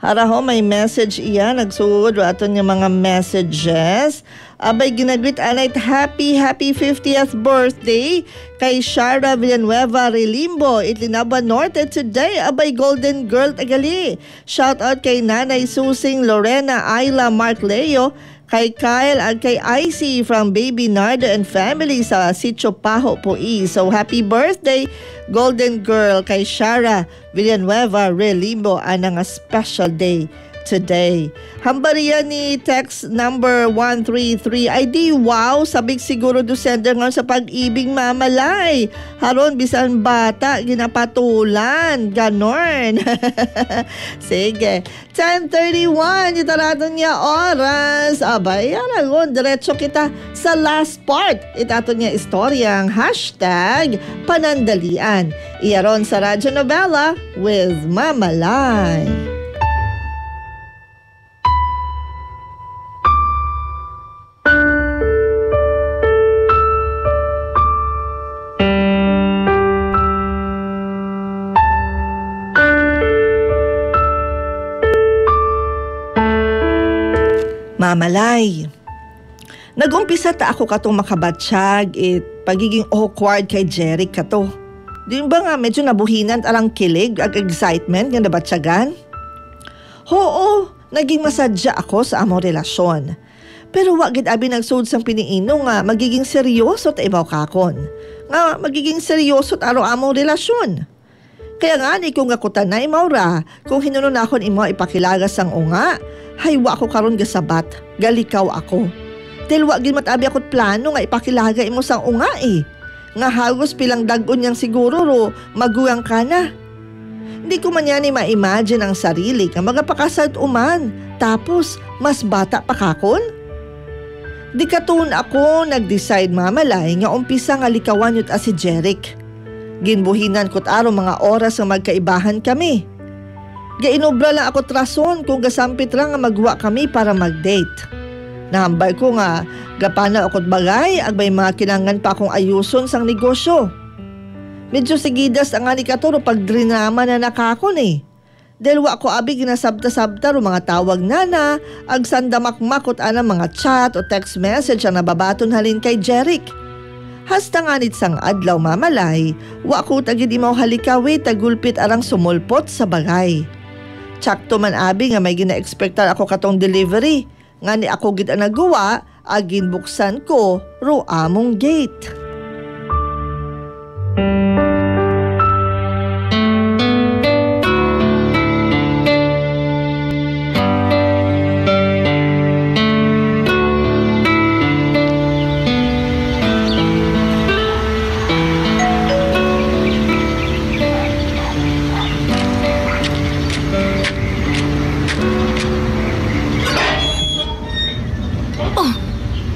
Haraho, may message iya. Nagsugod aton yung mga messages. Abay, ginagrit anay happy 50th birthday kay Shara Villanueva Relimbo, Itlinaba Norte today. Abay, golden girl tagali. Shout out kay Nanay Susing Lorena Ayla Mark Leo, kay Kyle at kay Icy from Baby Nardo and family sa Sitio Paho Pui. So happy birthday golden girl kay Shara Villanueva Relimbo, anang a special day today. Hambariya ni text number 133. Ay di wow, sabik siguro do sender nga sa pag-ibig Mamalay. Haron bisan bata ginapatulan, ganon. Sige. 10:31 itaraton niya oras. Abay, aragon diretso kita sa last part. Itaton niya istoryang #panandalian. Iyaron sa Radyo Novela with Mamalay. Mamalay. Nag-umpisa ta ako katong makabatsyag pagiging awkward kay Jerry kato. Di ba nga medyo nabuhinan alang kilig ag excitement nga nabatsyagan? Oo, naging masadya ako sa among relasyon. Pero wag gid abi nagsud sang piniino nga magiging seryoso ta ibaw kakon. Nga magiging seryoso ta aro among relasyon. Kaya nga ni kung akutan na imaw ra, kung hinunon akon imo ipakilagas sang unga, haywa ako karon gasabat, galikaw ako. Dahil wag gid matabi ako't plano nga ipakilaga imo sang unga Nga hagos pilang dagon niyang siguro ro, maguang ka na. Hindi ko man yan ma-imagine ang sarili nga magapakasad uman, tapos mas bata pa kakon. Di katun ako nag-decide Mamalay nga umpisa nga likawan yut si Jeric. Ginbuhinan ko't aro mga oras nga magkaibahan kami. Gainobra lang ako trason kung gasampit lang nga magwa kami para mag-date. Nahambay ko nga, gapana ako't bagay, agbay mga kinangan pa akong ayuson sang negosyo. Medyo sigidas ang ani katuro pag drinama na nakakon Dahil wa ko abi ginasabta-sabta ro mga tawag nana, agsandamakmakot ana mga chat o text message ang nababaton halin kay Jeric. Hasta nga nit sang adlaw mamalay, wa ko tagid imaw halikawi tagulpit arang sumulpot sa bagay. Tsakto man abi nga may gina-expectar ako katong delivery. Nga ni ako gid ang nagawa, agin buksan ko ro among gate.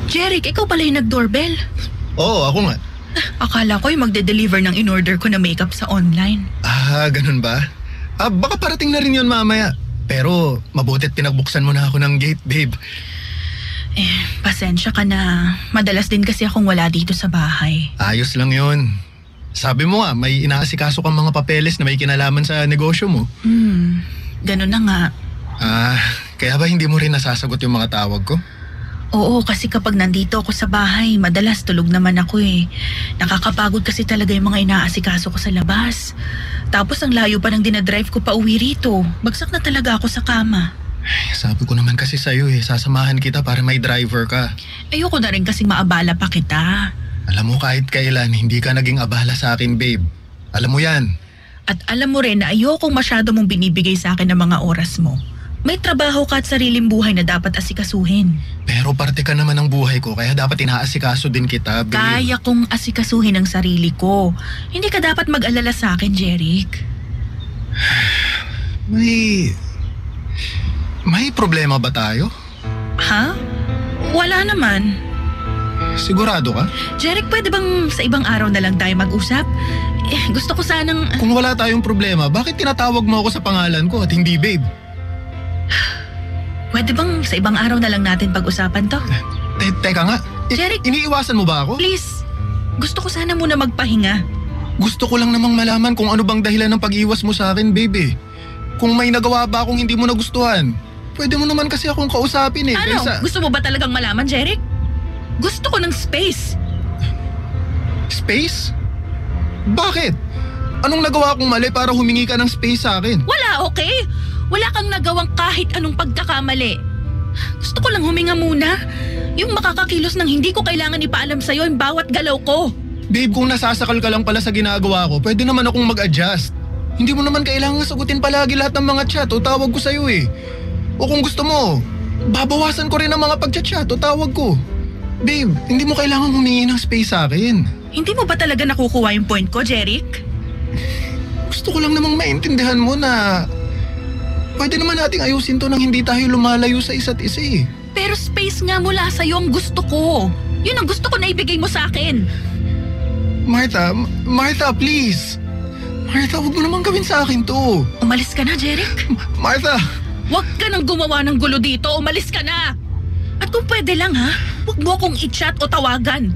Jeric, ikaw pala yung nag-doorbell. Oo, ako nga. Akala ko yung magde-deliver ng in-order ko na makeup sa online. Ganun ba? Baka parating na rin yun mamaya. Pero mabutit pinagbuksan mo na ako ng gate, babe. Pasensya ka na. Madalas din kasi akong wala dito sa bahay. Ayos lang yun. Sabi mo nga, may inaasikaso kang mga papeles na may kinalaman sa negosyo mo. Ganun na nga. Kaya ba hindi mo rin nasasagot yung mga tawag ko? Oo, kasi kapag nandito ako sa bahay, madalas tulog naman ako eh. Nakakapagod kasi talaga yung mga inaasikaso ko sa labas. Tapos ang layo pa ng dinadrive ko pa uwi rito. Bagsak na talaga ako sa kama. Sabi ko naman kasi sa'yo sasamahan kita para may driver ka. Ayoko na rin kasing maabala pa kita. Alam mo kahit kailan, hindi ka naging abala sa akin, babe. Alam mo yan. At alam mo rin na ayokong masyado mong binibigay sa akin ng mga oras mo. May trabaho ka at sariling buhay na dapat asikasuhin. Pero parte ka naman ng buhay ko, kaya dapat inaasikaso din kita, babe. Kaya kong asikasuhin ang sarili ko. Hindi ka dapat mag-alala sa akin, Jeric. May problema ba tayo? Ha? Wala naman. Sigurado ka? Jeric, pwede bang sa ibang araw na lang tayo mag-usap? Gusto ko sanang... Kung wala tayong problema, bakit tinatawag mo ako sa pangalan ko at hindi babe? Pwede bang sa ibang araw na lang natin pag-usapan to? Teka nga. Jeric! Iniiwasan mo ba ako? Please! Gusto ko sana muna magpahinga. Gusto ko lang namang malaman kung ano bang dahilan ng pag-iwas mo sa akin, baby. Kung may nagawa ba akong hindi mo nagustuhan, pwede mo naman kasi akong kausapin eh. Ano? Kaysa... Gusto mo ba talagang malaman, Jeric? Gusto ko ng space. Space? Bakit? Anong nagawa kong mali para humingi ka ng space sa akin? Wala, okay? Wala kang nagawang kahit anong pagkakamali. Gusto ko lang huminga muna. Yung makakakilos ng hindi ko kailangan ipaalam sa'yo yung bawat galaw ko. Babe, kung nasasakal ka lang pala sa ginagawa ko, pwede naman akong mag-adjust. Hindi mo naman kailangan sagutin palagi lahat ng mga chat o tawag ko sa'yo eh. O kung gusto mo, babawasan ko rin ang mga pag-chat o tawag ko. Babe, hindi mo kailangan humingi ng space sa akin. Hindi mo ba talaga nakukuha yung point ko, Jeric? Gusto ko lang namang maintindihan mo na pwede naman nating ayusin to nang hindi tayo lumalayo sa isa't isa eh. Pero space nga mula sa'yo ang gusto ko. Yun ang gusto ko na ibigay mo sa akin. Martha, please. Martha, huwag mo naman gawin sa akin to. Umalis ka na, Jeric. Martha! Huwag ka nang gumawa ng gulo dito. Umalis ka na. At kung pwede lang ha, huwag mo akong i-chat o tawagan.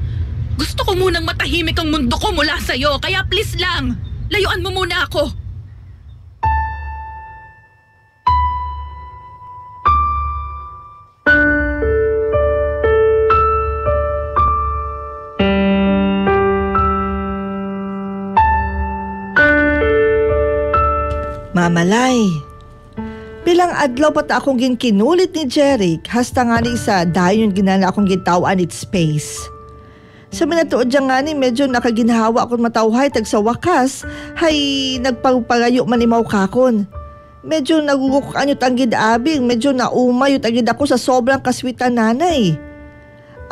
Gusto ko munang matahimik ang mundo ko mula sa'yo. Kaya please lang, layuan mo muna ako. Mamalay. Bilang adlaw pata akong ginkinulit ni Jeric, hasta nga ni sa dayon ginana akong gitawan it space. Sa minatuod dyan nga ni medyo nakaginhawa akong matawhay tag sa wakas, hay nagpagpagayo manimaw kakon. Medyo naguguk anyo tanggid abing, medyo naumayo tanggid ako sa sobrang kaswitan nanay.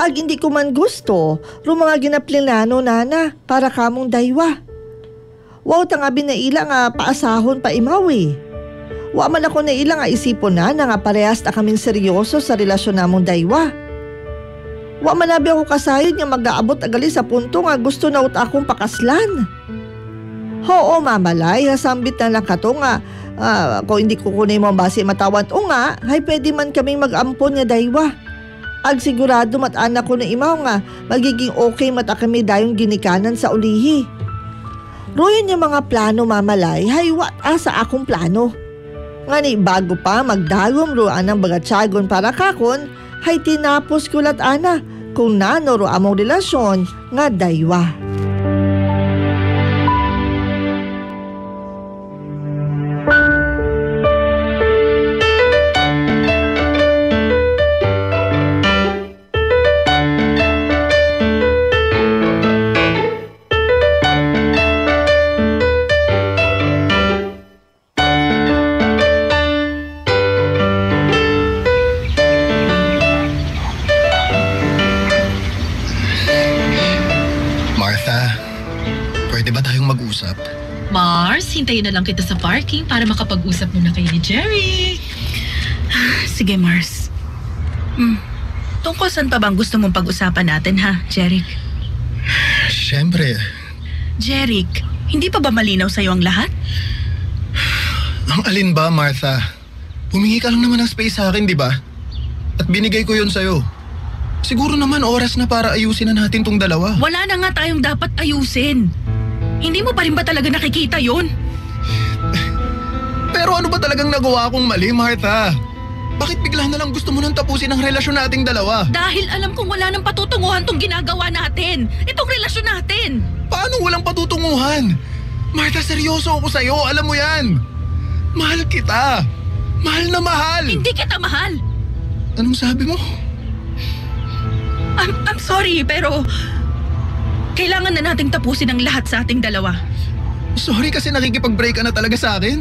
Ag hindi ko man gusto, mga ginaplinano nana para kamong daywa. Wow tangabi na ila nga paasahon pa imawi. Wa man ako na ila nga isipon na nga parehas na kaming seryoso sa relasyon namong daywa. Wa man nabi ako kasayod nga mag-aabot agali sa punto nga gusto na ut akong pakaslan. Oo mamalay, hasambit na lang kato nga kung hindi ko kunay mo basi matawad o nga, hay pwede man kaming mag-ampon nga daywa. Ag sigurado mat-anak ko na imaw nga magiging okay mata kami dayong ginikanan sa ulihi. Royan yung mga plano mamalay, hay wat sa akong plano. Nga ni bago pa magdagom roan ng bagatsagon para kakon, hay tinapos ko lat ana, kung nanoro among relasyon nga daywa. Martha, pwede ba tayong mag-usap? Mars, hintayin na lang kita sa parking para makapag-usap muna kayo ni Jerry. Sige, Mars. Tungkol saan pa bang gusto mong pag-usapan natin, ha, Jeric? Siyempre, Jeric, hindi pa ba malinaw sa'yo ang lahat? ang alin ba, Martha? Humingi ka lang naman ng space sa akin, di ba? At binigay ko yun sa'yo. Siguro naman oras na para ayusin na natin tong dalawa. Wala na nga tayong dapat ayusin. Hindi mo pa rin ba talaga nakikita yon? Pero ano ba talagang nagawa kong mali, Martha? Bakit bigla na lang gusto mo nang tapusin ang relasyon nating dalawa? Dahil alam kong wala nang patutunguhan tong ginagawa natin. Itong relasyon natin. Paano walang patutunguhan? Martha, seryoso ako sa'yo. Alam mo yan. Mahal kita. Mahal na mahal. Hindi kita mahal. Anong sabi mo? I'm sorry, pero kailangan na nating tapusin ang lahat sa ating dalawa. Sorry kasi nakikipag-break ka na talaga sa akin?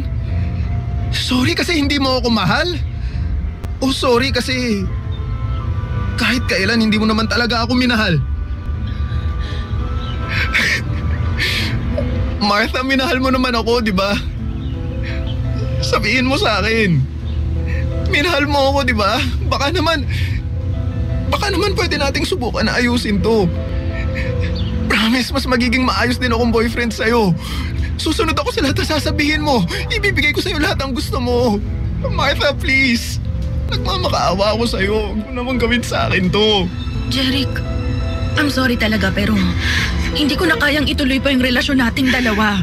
Sorry kasi hindi mo ako mahal? O sorry kasi kahit kailan hindi mo naman talaga ako minahal? Martha, minahal mo naman ako, di ba? Sabihin mo sa akin. Minahal mo ako, di ba? Baka naman pwede nating subukan na ayusin to. Promise, mas magiging maayos din akong boyfriend sa'yo. Susunod ako sa lahat na sasabihin mo. Ibibigay ko sa'yo lahat ang gusto mo. Martha, please. Nagmamakaawa ako sa'yo. Huwag mo naman gawin sa akin to. Jeric, I'm sorry talaga pero hindi ko na kayang ituloy pa yung relasyon nating dalawa.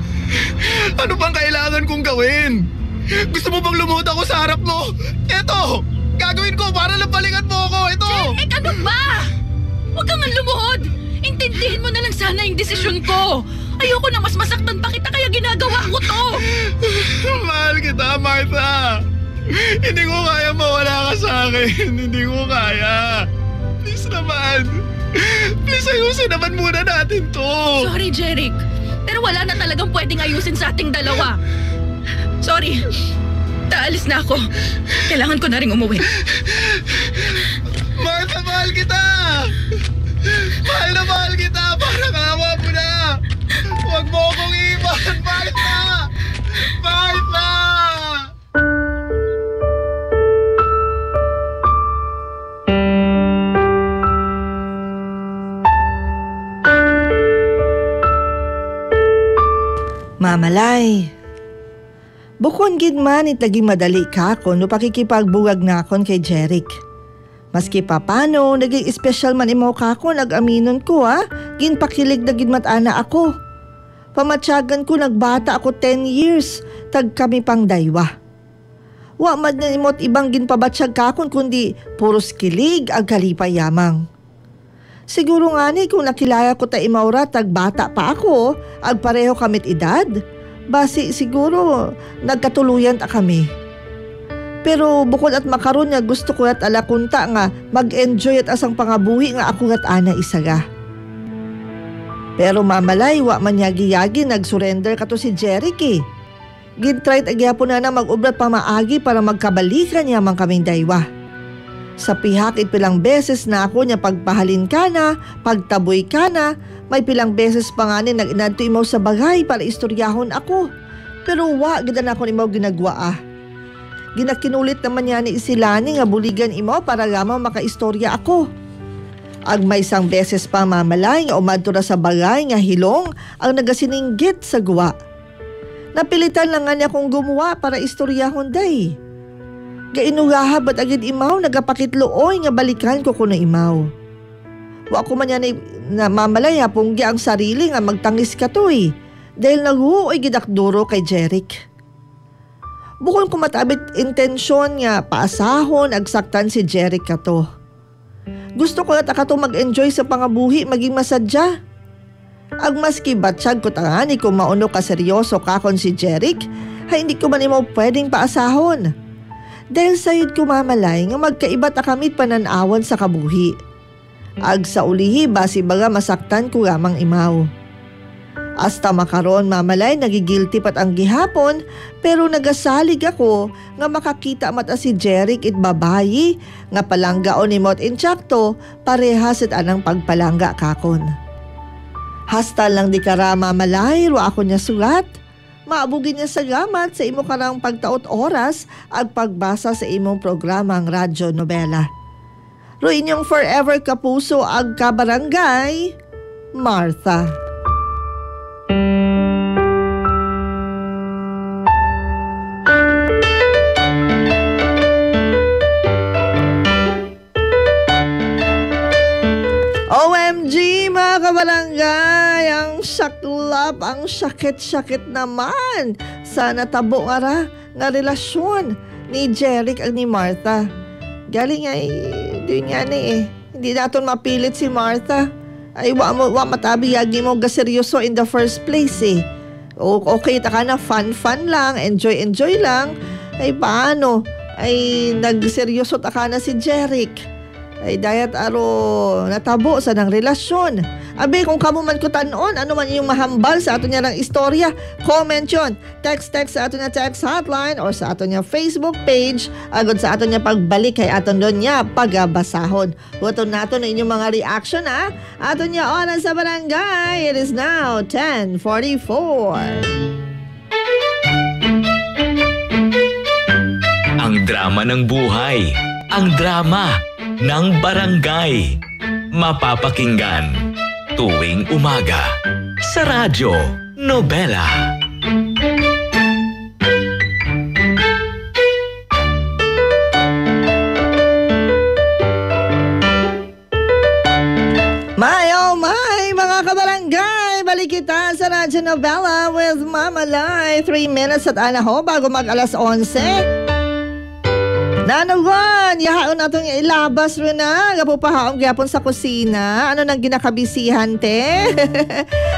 Ano bang kailangan kong gawin? Gusto mo bang lumuhod ako sa harap mo? Eto! Gagawin ko para lang balikan mo ako! Ito! Jeric, ano ba? Huwag kang lumuhod! Intindihin mo na lang sana yung desisyon ko. Ayoko na mas masaktan pa kita kaya ginagawa ko to. Mahal kita, Martha. Hindi ko kaya mawala ka sa akin. Hindi ko kaya. Please naman. Please ayusin naman muna natin to. Sorry, Jeric. Pero wala na talagang pwedeng ayusin sa ating dalawa. Sorry. Taalis na ako. Kailangan ko na rin umuwi. Martha, mahal kita. Mahal na mahal kita. Parang awa mo na. Huwag mo akong iwan. Martha! Martha! Mamalay. Bukon gid man itagi madali ka ako no pakikipagbugag na akon kay Jeric. Maski pa paano, naging espesyal man imo ka ako, nag-aminon ko ginpakilig na gid matana ako. Pamatyagan ko nagbata ako 10 years, tag kami pang daywa. Wa man na imot ibang ginpabatsyag ka akon kundi puros kilig ag kalipay yamang. Siguro nga ni kung nakilala ko ta imaura tag bata pa ako, ag pareho kamit edad. Basi siguro nagkatuluyan ta kami. Pero bukod at makaroon nga gusto ko at alakunta nga mag-enjoy at asang pangabuhi nga ako at ana isaga. Pero mamalay wa man yagi-yagi nag-surrender ka to si Jeric eh. Gintry at agyapon na mag-ubrat pa maagi para magkabalikan niya man kaming daywa. Sa pihak pilang beses na ako niya pagpahalin ka na, pagtaboy ka na, may pilang beses pa nga ni nag-inadto imaw sa bagay para istoryahon ako. Pero wa, gida na ako imaw ginagwa Ginakinulit naman niya ni Isilani nga buligan imaw para lamang makaistorya ako. Ag may isang beses pa mamalay nga umadto na sa bagay nga hilong ang nagasiningit sa guwa. Napilitan lang nga niya kong gumawa para istoryahon day. Gainugaha ba't agad imaw nagapakitluoy nga balikan ko kuno imaw. Wa ko man yan na mamalay punggi ang sarili nga magtangis ka to dahil naghuoy gidakduro kay Jeric. Bukod ko matabit intensyon nga paasahon agsaktan si Jeric ka to. Gusto ko at akato mag-enjoy sa pangabuhi, maging masadya. Ag maski batsyag ko tangani kung mauno ka seryoso kakon si Jeric, ay hindi ko man imo pwedeng paasahon. Dahil sayod ko mamalay nga magkaiba ta kamit pananawan sa kabuhi. Ag sa ulihi basi baga masaktan ko gamang imaw. Hasta makaron mamalay nagigilty pat ang gihapon, pero nagasalig ako nga makakita mata si Jeric it babayi nga palanggaon ni Mot Inchakto parehas it anang pagpalangga kakon. Hasta lang di kara mamalay ro ako niya sulat. Maabugin niya sa gamat sa imo karang pagtaot oras ag pagbasa sa imong programang radyo nobela. Ro inyong forever kapuso ag kabarangay, Martha. OMG mga kabarangay, ang saklap, ang sakit-sakit naman sa natabo nga relasyon ni Jeric at ni Martha. Galing ay, hindi natin mapilit si Martha. Ay, wa matabiyagi mo gaseryoso in the first place eh. Okay, taka na, fun lang, enjoy lang. Ay, paano? Ay, nagseryoso taka na si Jeric. Ay dayat aro natabo sa nang relasyon. Abi kung kamo man ko tanon, ano man yung mahambal sa ato niya ng istorya, comment yun. Text sa ato niya text hotline or sa ato niya Facebook page. Agad sa ato niya pagbalik kay aton doon niya pagabasahon. Buton nato na inyong mga reaction ha. Ato niya oras sa barangay. It is now 10:44. Ang drama ng buhay, ang drama ng barangay. Mapapakinggan tuwing umaga sa Radyo Nobela. May mga kabarangay, balik kita sa Radyo Nobela with Mama Lai. 3 minutes at anaho bago mag alas 11. Nanawan, yahaon natin ilabas rin na. Gapupahaong gyapon sa kusina. Ano nang ginakabisihan, te?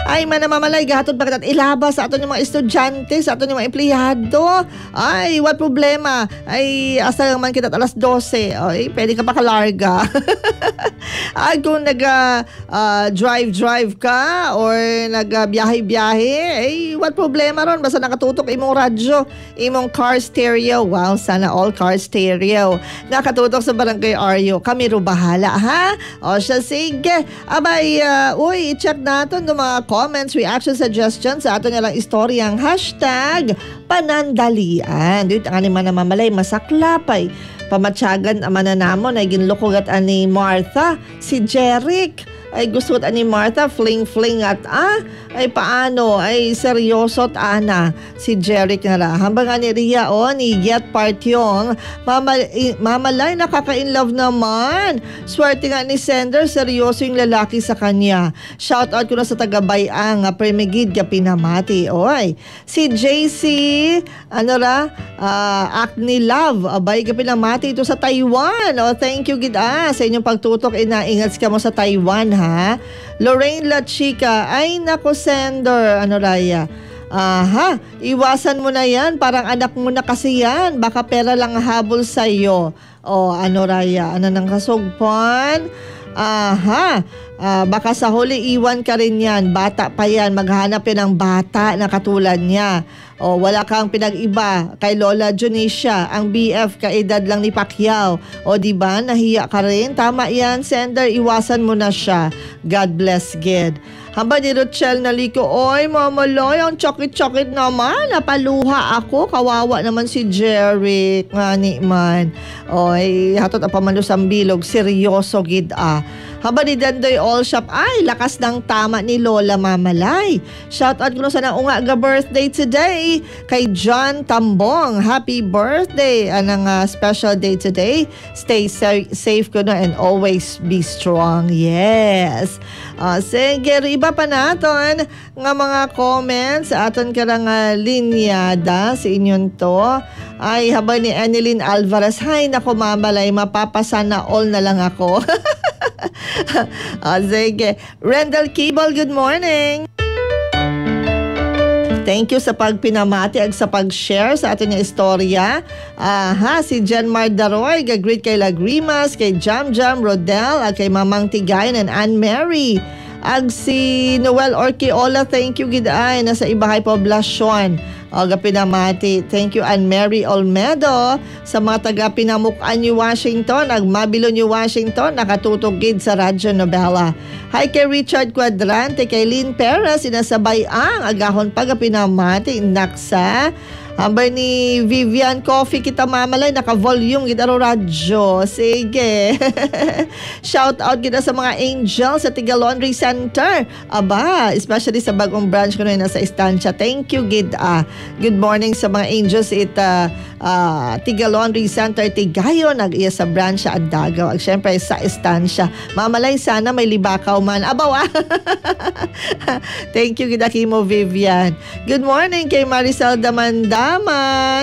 Ay, manamamalay, gahatod bakit ilabas sa aton yung mga estudyante, sa aton yung mga empleyado. Ay, what problema? Ay, asa man kita alas 12. Ay, pwede ka pa kalarga. Ay, kung nag-drive ka or nag-biyahe-biyahe, ay, what problema ron? Basta nakatutok imong radyo, imong car stereo. Wow, sana all car stereo. Nakatutok sa Barangay RU. Kami ro bahala, ha? O siya, sige. Abay, i-check natin ng mga comments, reaction, suggestions sa ato nilang istoryang hashtag panandalian. Dito ang animan na mamalay, masaklapay. Pamatyagan ang mananamon ay ginlukugat ani Martha, si Jeric. Ay gusto ani Martha, fling at ay paano, ay seryoso at ana si Jeric na hambang ni Ria ni Yet Partyong, mamalay nakaka-inlove naman. Swerte nga ni Sender, seryoso yung lalaki sa kanya. Shout out ko na sa taga-bayang Premigid ka pinamati. Oy, si JC Acne Love, abay ka pinamati ito sa Taiwan. Thank you gida sa inyong pagtutok, inaingat ka mo sa Taiwan, ha? Lorraine La Chica, ay nako Sender, Raya. Aha, iwasan mo na yan, parang anak mo na kasi yan, baka pera lang habol sa'yo. Raya, nang kasugpan? Aha, baka sa huli iwan ka rin yan, bata pa yan, maghanap yan ng bata na katulad niya. Wala kang pinag-iba kay Lola Junicia, ang BF kaedad lang ni Pacquiao. Diba, nahiya ka rin? Tama yan, Sender, iwasan mo na siya. God bless, Gid. Hamba ni Rochelle Naliko, oy, mamaloy, ang chokit-chokit naman. Napaluha ako, kawawa naman si Jeric. Ngani man. Oy, hatot ang pamalo sa bilog, seryoso, Gid Haba ni Dandoy All Shop, ay, lakas ng tama ni Lola Mamalay. Shoutout ko na sa naunga birthday today kay John Tambong. Happy birthday! Anong special day today. Stay safe ko na and always be strong. Yes! Sige, iba pa natin nga mga comments sa aton karang linyada sa inyon to. Ay, haba ni Annelyn Alvarez, hay nako Mamalay, mapapasana all na lang ako. Sige. Rendell Cable, good morning. Thank you sa pagpinamati at sa pag-share sa ating istorya. Si Jan Mardaroy, gagreet kay Lagrimas, kay Jam Jam, Rodel, at kay Mamang Tigayan and Anne Mary. Ag si Noel Orquiola, thank you giday, nasa Ibahay Poblasyon. Pinamati. Thank you Anne Mary Olmedo sa mga taga Pinamukan New Washington, ag Mabilo New Washington, nakatutugid sa Radyo Nobela. Hi kay Richard Quadrante, kay Lynn Perez, sinasabay ang agahon pag pinamati, naksa. Hambay ni Vivian Coffee kita mamalay, naka-volume gitaro radyo. Sige. Shout out kita sa mga angels sa Tiga Laundry Center. Especially sa bagong branch ko na nasa Estancia. Thank you, Gida. Good morning sa mga angels Tiga Laundry Center Tigayon, nag-iya sa branch sa Adagaw. At syempre sa Estancia. Mamalay, sana may libakaw man. Thank you, Gida Kimo Vivian. Good morning kay Maricel Damanda.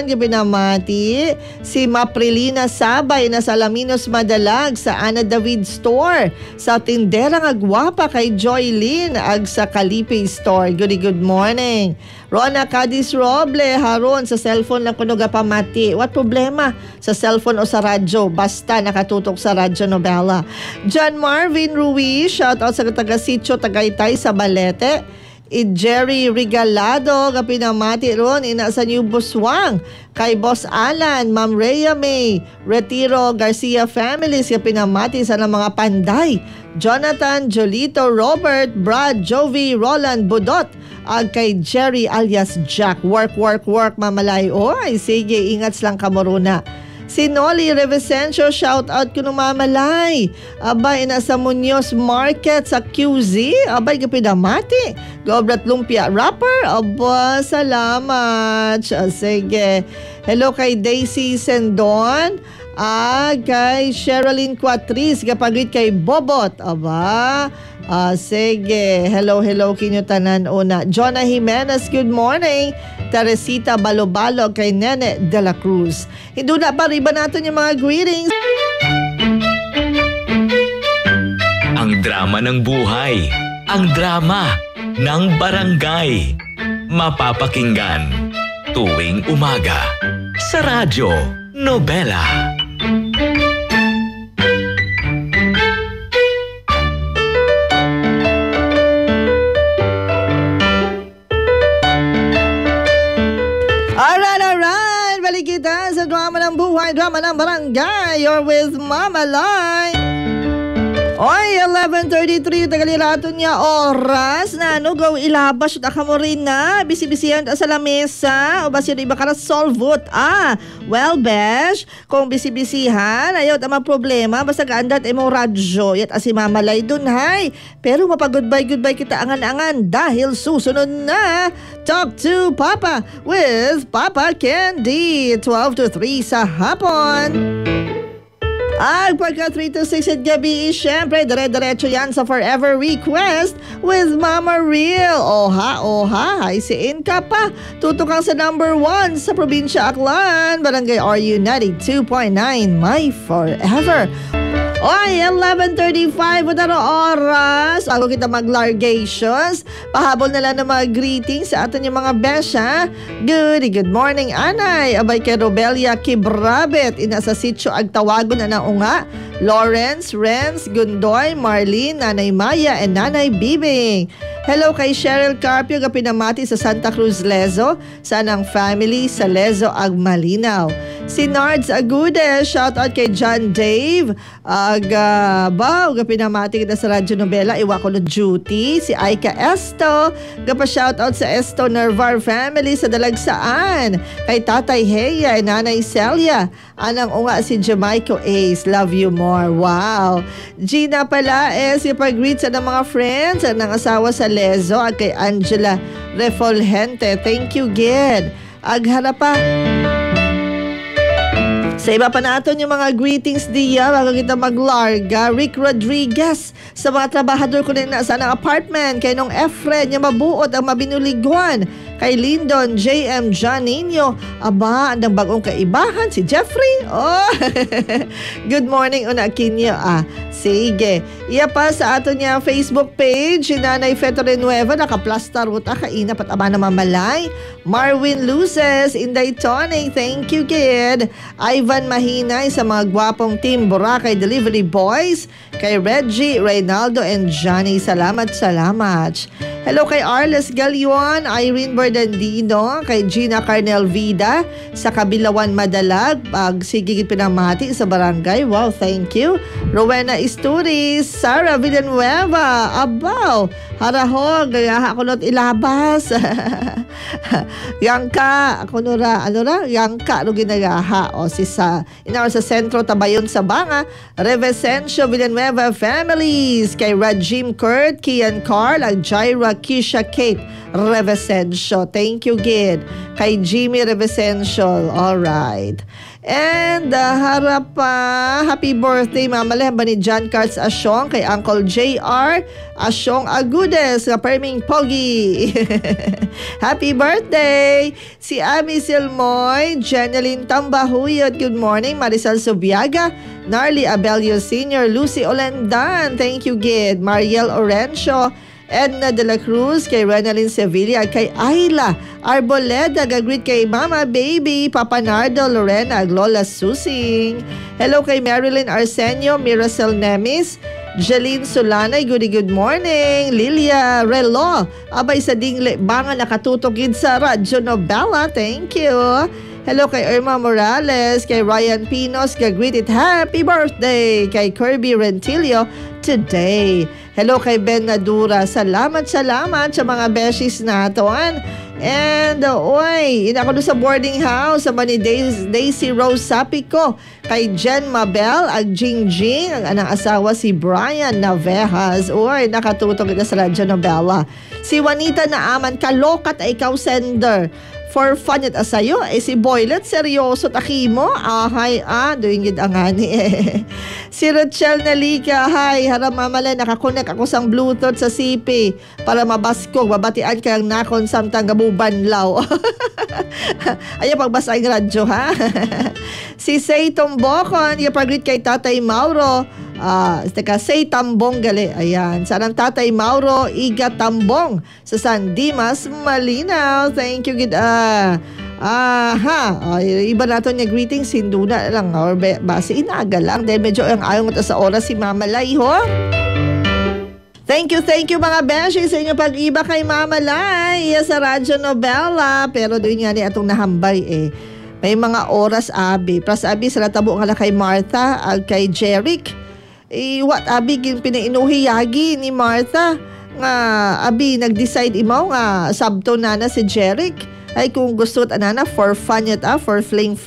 Gabi namati si Maprilina Sabay na sa Alaminos Madalag sa Ana David Store, sa Tinderang Agwapa kay Joylyn ag sa Kalipi Store. Good morning. Rona Cadiz Roble, haron sa cellphone lang kuno pamati. What problema sa cellphone o sa radyo? Basta nakatutok sa Radyo Nobela. John Marvin Ruiz, shout out sa taga Sitio Tagaytay sa Balete. Jerry Regalado, kapinamati ron, ina sa New Buswang. Kay Boss Alan, Ma'am Rhea May, Retiro Garcia families, kapinamati sa mga panday. Jonathan, Jolito, Robert, Brad, Jovi, Roland, Budot. Ag kay Jerry alias Jack. Work, mamalay. Oy, sige, ingats lang kamoruna. Si Noli Revicencio, shout out ko nung mamalay. Ina sa Muñoz Market sa QZ. Kapinamati. Gobrat Lumpia Rapper. Salamat. Sige. Hello kay Daisy Sendon. Kay Sherilyn Quatris. Kapagrit kay Bobot. Sige. Hello kinyo tanan una. Jonah Jimenez, good morning. Teresita Balobalo kay Nene de la Cruz. Hindi na pa riba natin yung mga greetings. Ang drama ng buhay. Ang drama ng barangay. Mapapakinggan tuwing umaga sa Radyo Nobela. Alright, balik kita sa drama ng buhay, drama ng barangay. You're with Mama Lai. Oy, 11:33 tagalirato niya oras na go ilabas ta kamo rin na bisi-bisihan sa lamesa o basi iba ka solvot. Well, besh, kung bisi-bisihan ayaw ta problema basta gaandat imo radyo yat asi mamalay dun hay. Pero mapag-goodbye kita angan-angan dahil susunod na Talk to Papa with Papa Candy 12 to 3 sa hapon. Pagka 3 to 6 at gabi, syempre, dire-diretso yan sa Forever Request with Mama Real. Oha, haisiin ka pa. Tutukang sa number 1 sa probinsya Aklan, Barangay RU 92.9, My Forever. Oy, 11:35 na oras. Ako kita mag-largations. Pahabol na lang ng mga greetings sa atin yung mga besya. Good morning, Anay. Abay kay Robelia Kibrabet. Ina sa sitio Agtawagon na unga. Lawrence, Renz, Gundoy, Marlene, Nanay Maya, and Nanay Bibing. Hello kay Cheryl Carpio, pinamati sa Santa Cruz, Lezo. Sa anang family sa Lezo, Agmalinaw. Si Nards Agude, shout out kay John Dave. Pinamati kita sa Radyo Nobela, iwa ko no duty. Si Aika Esto, shout out sa Esto Nervar family sa Dalagsaan. Kay Tatay Heya, Nanay Celia. Anang unga si Jamaico Ace, love you more. Wow. Gina Palaes, ipag-greet sa mga friends at ng asawa sa Lezo at kay Angela Refulgente. Thank you, Gid. Agharapa. Sa iba pa natin yung mga greetings diya, bago kita maglarga. Rick Rodriguez, sa mga trabahador ko na sa ng apartment, kay nung Efren, yung mabuot ang mabinuliguan. Kay Lyndon J.M. Janino, aba, ang bagong kaibahan, si Jeffrey. Oh, good morning, una kinyo. Sige. Iya pa sa ato niya Facebook page, si Nanay Fetore Nueva, naka-plaster ruta, kainap at aba na mamalay. Marwin Luces, Inday Tony, thank you, kid. Ivan Mahinay sa mga gwapong team Boracay Delivery Boys. Kay Reggie, Reynaldo, and Johnny, salamat. Hello kay Arles Galion, Irene Bernardino, kay Gina Carnel Vida, sa Kabilawan Madalag, pagsigigit pinamati sa barangay. Wow, thank you. Rowena Isturis, Sarah Villanueva, abaw, harahog, ako not ilabas. Yangka, ako nura, Yangka, ginagaha. O si sa, inawal sa sentro, Tabayon sa Banga, Revesencio Villanueva families, kay Rajim Kurt, Kian Carl, at Jaira Kisha Kate Revesencio. Thank you, Gid. Kay Jimmy Revesencio. Alright. And harap happy birthday, Mama Lemba ni John Carts Asyong, kay Uncle JR Asyong Agudes, ka Perming Pogi. Happy birthday! Si Ami Silmoy, Jeneline Tambahuyot, good morning. Marisol Subiaga, Narly Abelio Sr., Lucy Olendan, thank you, Gid. Mariel Orencio, Edna de la Cruz, kay Renalyn Sevilla, kay Ayla Arboleda, gagreet kay Mama Baby, Papa Nardo, Lorena, Lola Susing. Hello kay Marilyn Arsenio, Miracel Nemis, Jeline Solanay, good morning. Lilia Relo, abay sa dingle, banga nakatutugid sa Radyo Nobela, thank you. Hello kay Irma Morales, kay Ryan Pinos, gagreet it happy birthday. Kay Kirby Rentilio today. Hello kay Ben Nadura, salamat sa mga beshies naton. And ina ko doon sa boarding house sa ni Daisy Rose Sapico, kay Jen Mabel ag Jingjing, ang anang asawa si Brian Navejas. Nakatutog ito sa Radyo Nobela. Si Juanita Naaman, kalokat ay ikaw sender. For fun at asayo, si Boylet, seryoso takimo. Doing it angani Si Rachel Nalika, hi, haramamala, nakakonek ako sang Bluetooth sa CP para mabaskog, babatian kayang nakon samtang gabubanlaw. Ayaw pagbasa ang radyo, ha? Si Say Tombokon, yung pag-greet kay Tatay Mauro, Say Tambong gali. Ayan. Sarang Tatay Mauro Iga Tambong sa San Dimas, Malinaw. Thank you, iba nato niya greetings, hinduna lang or base inaga lang dahil medyo ang ayaw sa oras si Mama Lai, ho? Thank you mga beshi sa inyo pag-iba kay Mama Lai sa Radyo Nobela. Pero doon nga ni atong nahambay may mga oras abi. Pras abi sa natabo nga kay Martha ag kay Jeric. What abi gin pinainuhiyagi ni Martha nga abi nag-decide imaw nga sabto na si Jeric. Ay kung gusto anana for fun yet for fling.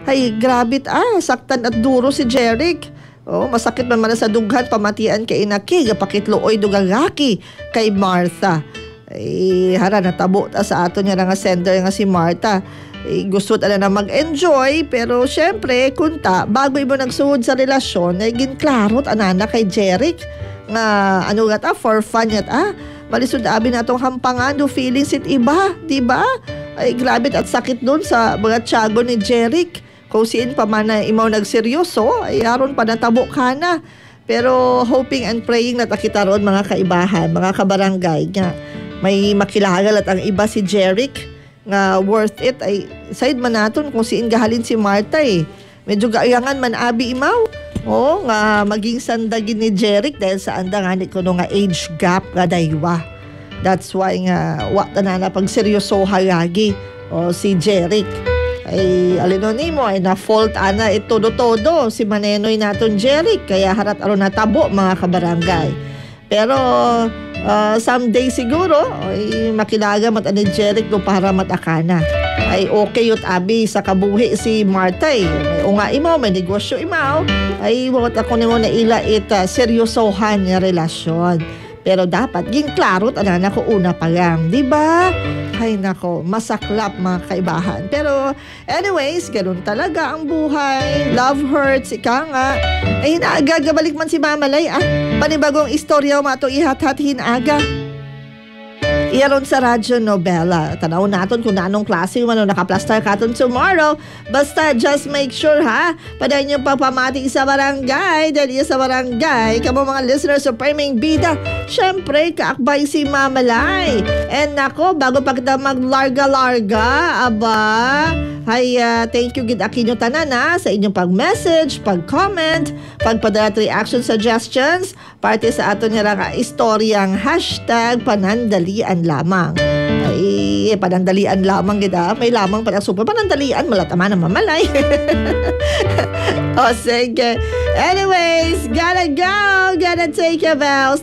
Ay grabe saktan at duro si Jeric. Masakit man sa dughan pamatian kay inaki gapakitlooy dugagaki kay Martha. Hara natabo sa ato niya nga sender nga si Martha. Gusto na mag-enjoy pero syempre kunta bago mo nagsuod sa relasyon ginklarot anana kay Jeric nga for fun yet malisod abi natong hampangan do feelings it iba, di ba? Ay grabe at sakit doon sa mga tiyago ni Jeric. Kung siin pa man na imaw nagseryoso, ay aron pa natabo ka na. Pero hoping and praying na takita ron mga kaibahan, mga kabarangay nga may makilagal at ang iba si Jeric nga worth it ay side man naton kung siin gahalin si Martha medyo gaayangan man abi imaw nga maging sandagin ni Jeric dahil sa anda nga ni kuno nga age gap nga daywa. That's why nga na pag seryoso lagi si Jeric ay alinonimo ay na fault ana todo si manenoy naton Jeric kaya harat aron natabo mga kabarangay. Pero someday siguro ay makilaga mat ani Jeric no para matakana. Ay okay yut abi sa kabuhi si Martha may unga imaw, may negosyo imaw. Ay wala ako nimo na ila seryosohan nga relasyon. Pero dapat ginklaro tanan ko una pa lang, di ba? Ay nako, masaklap mga kaibahan. Pero anyways, ganun talaga ang buhay. Love hurts, ika nga. Ay hinagagabalik man si Mama Lai. Panibagong istorya mato ihat-hat hinaga. Yaron sa radyo nobela. Tanaw naton kung anong klase yung nakaplastar katon tomorrow. Basta just make sure ha, padayon yung pagpamati sa barangay. Dahil sa barangay, kamo mga listeners of Perming Bida, syempre, kaakbay si Mama Lai. And nako, bago pa kita maglarga-larga, ay thank you gid akinyo tanan sa inyong pag-message, pag-comment, pagpadala reaction suggestions, parte sa aton nga ka istoryang #panandalian lamang. Ay, panandalian lamang gid may lamang pala super panandalian malatama na mamalay. O sige. Anyways, gotta go, gotta take a bow.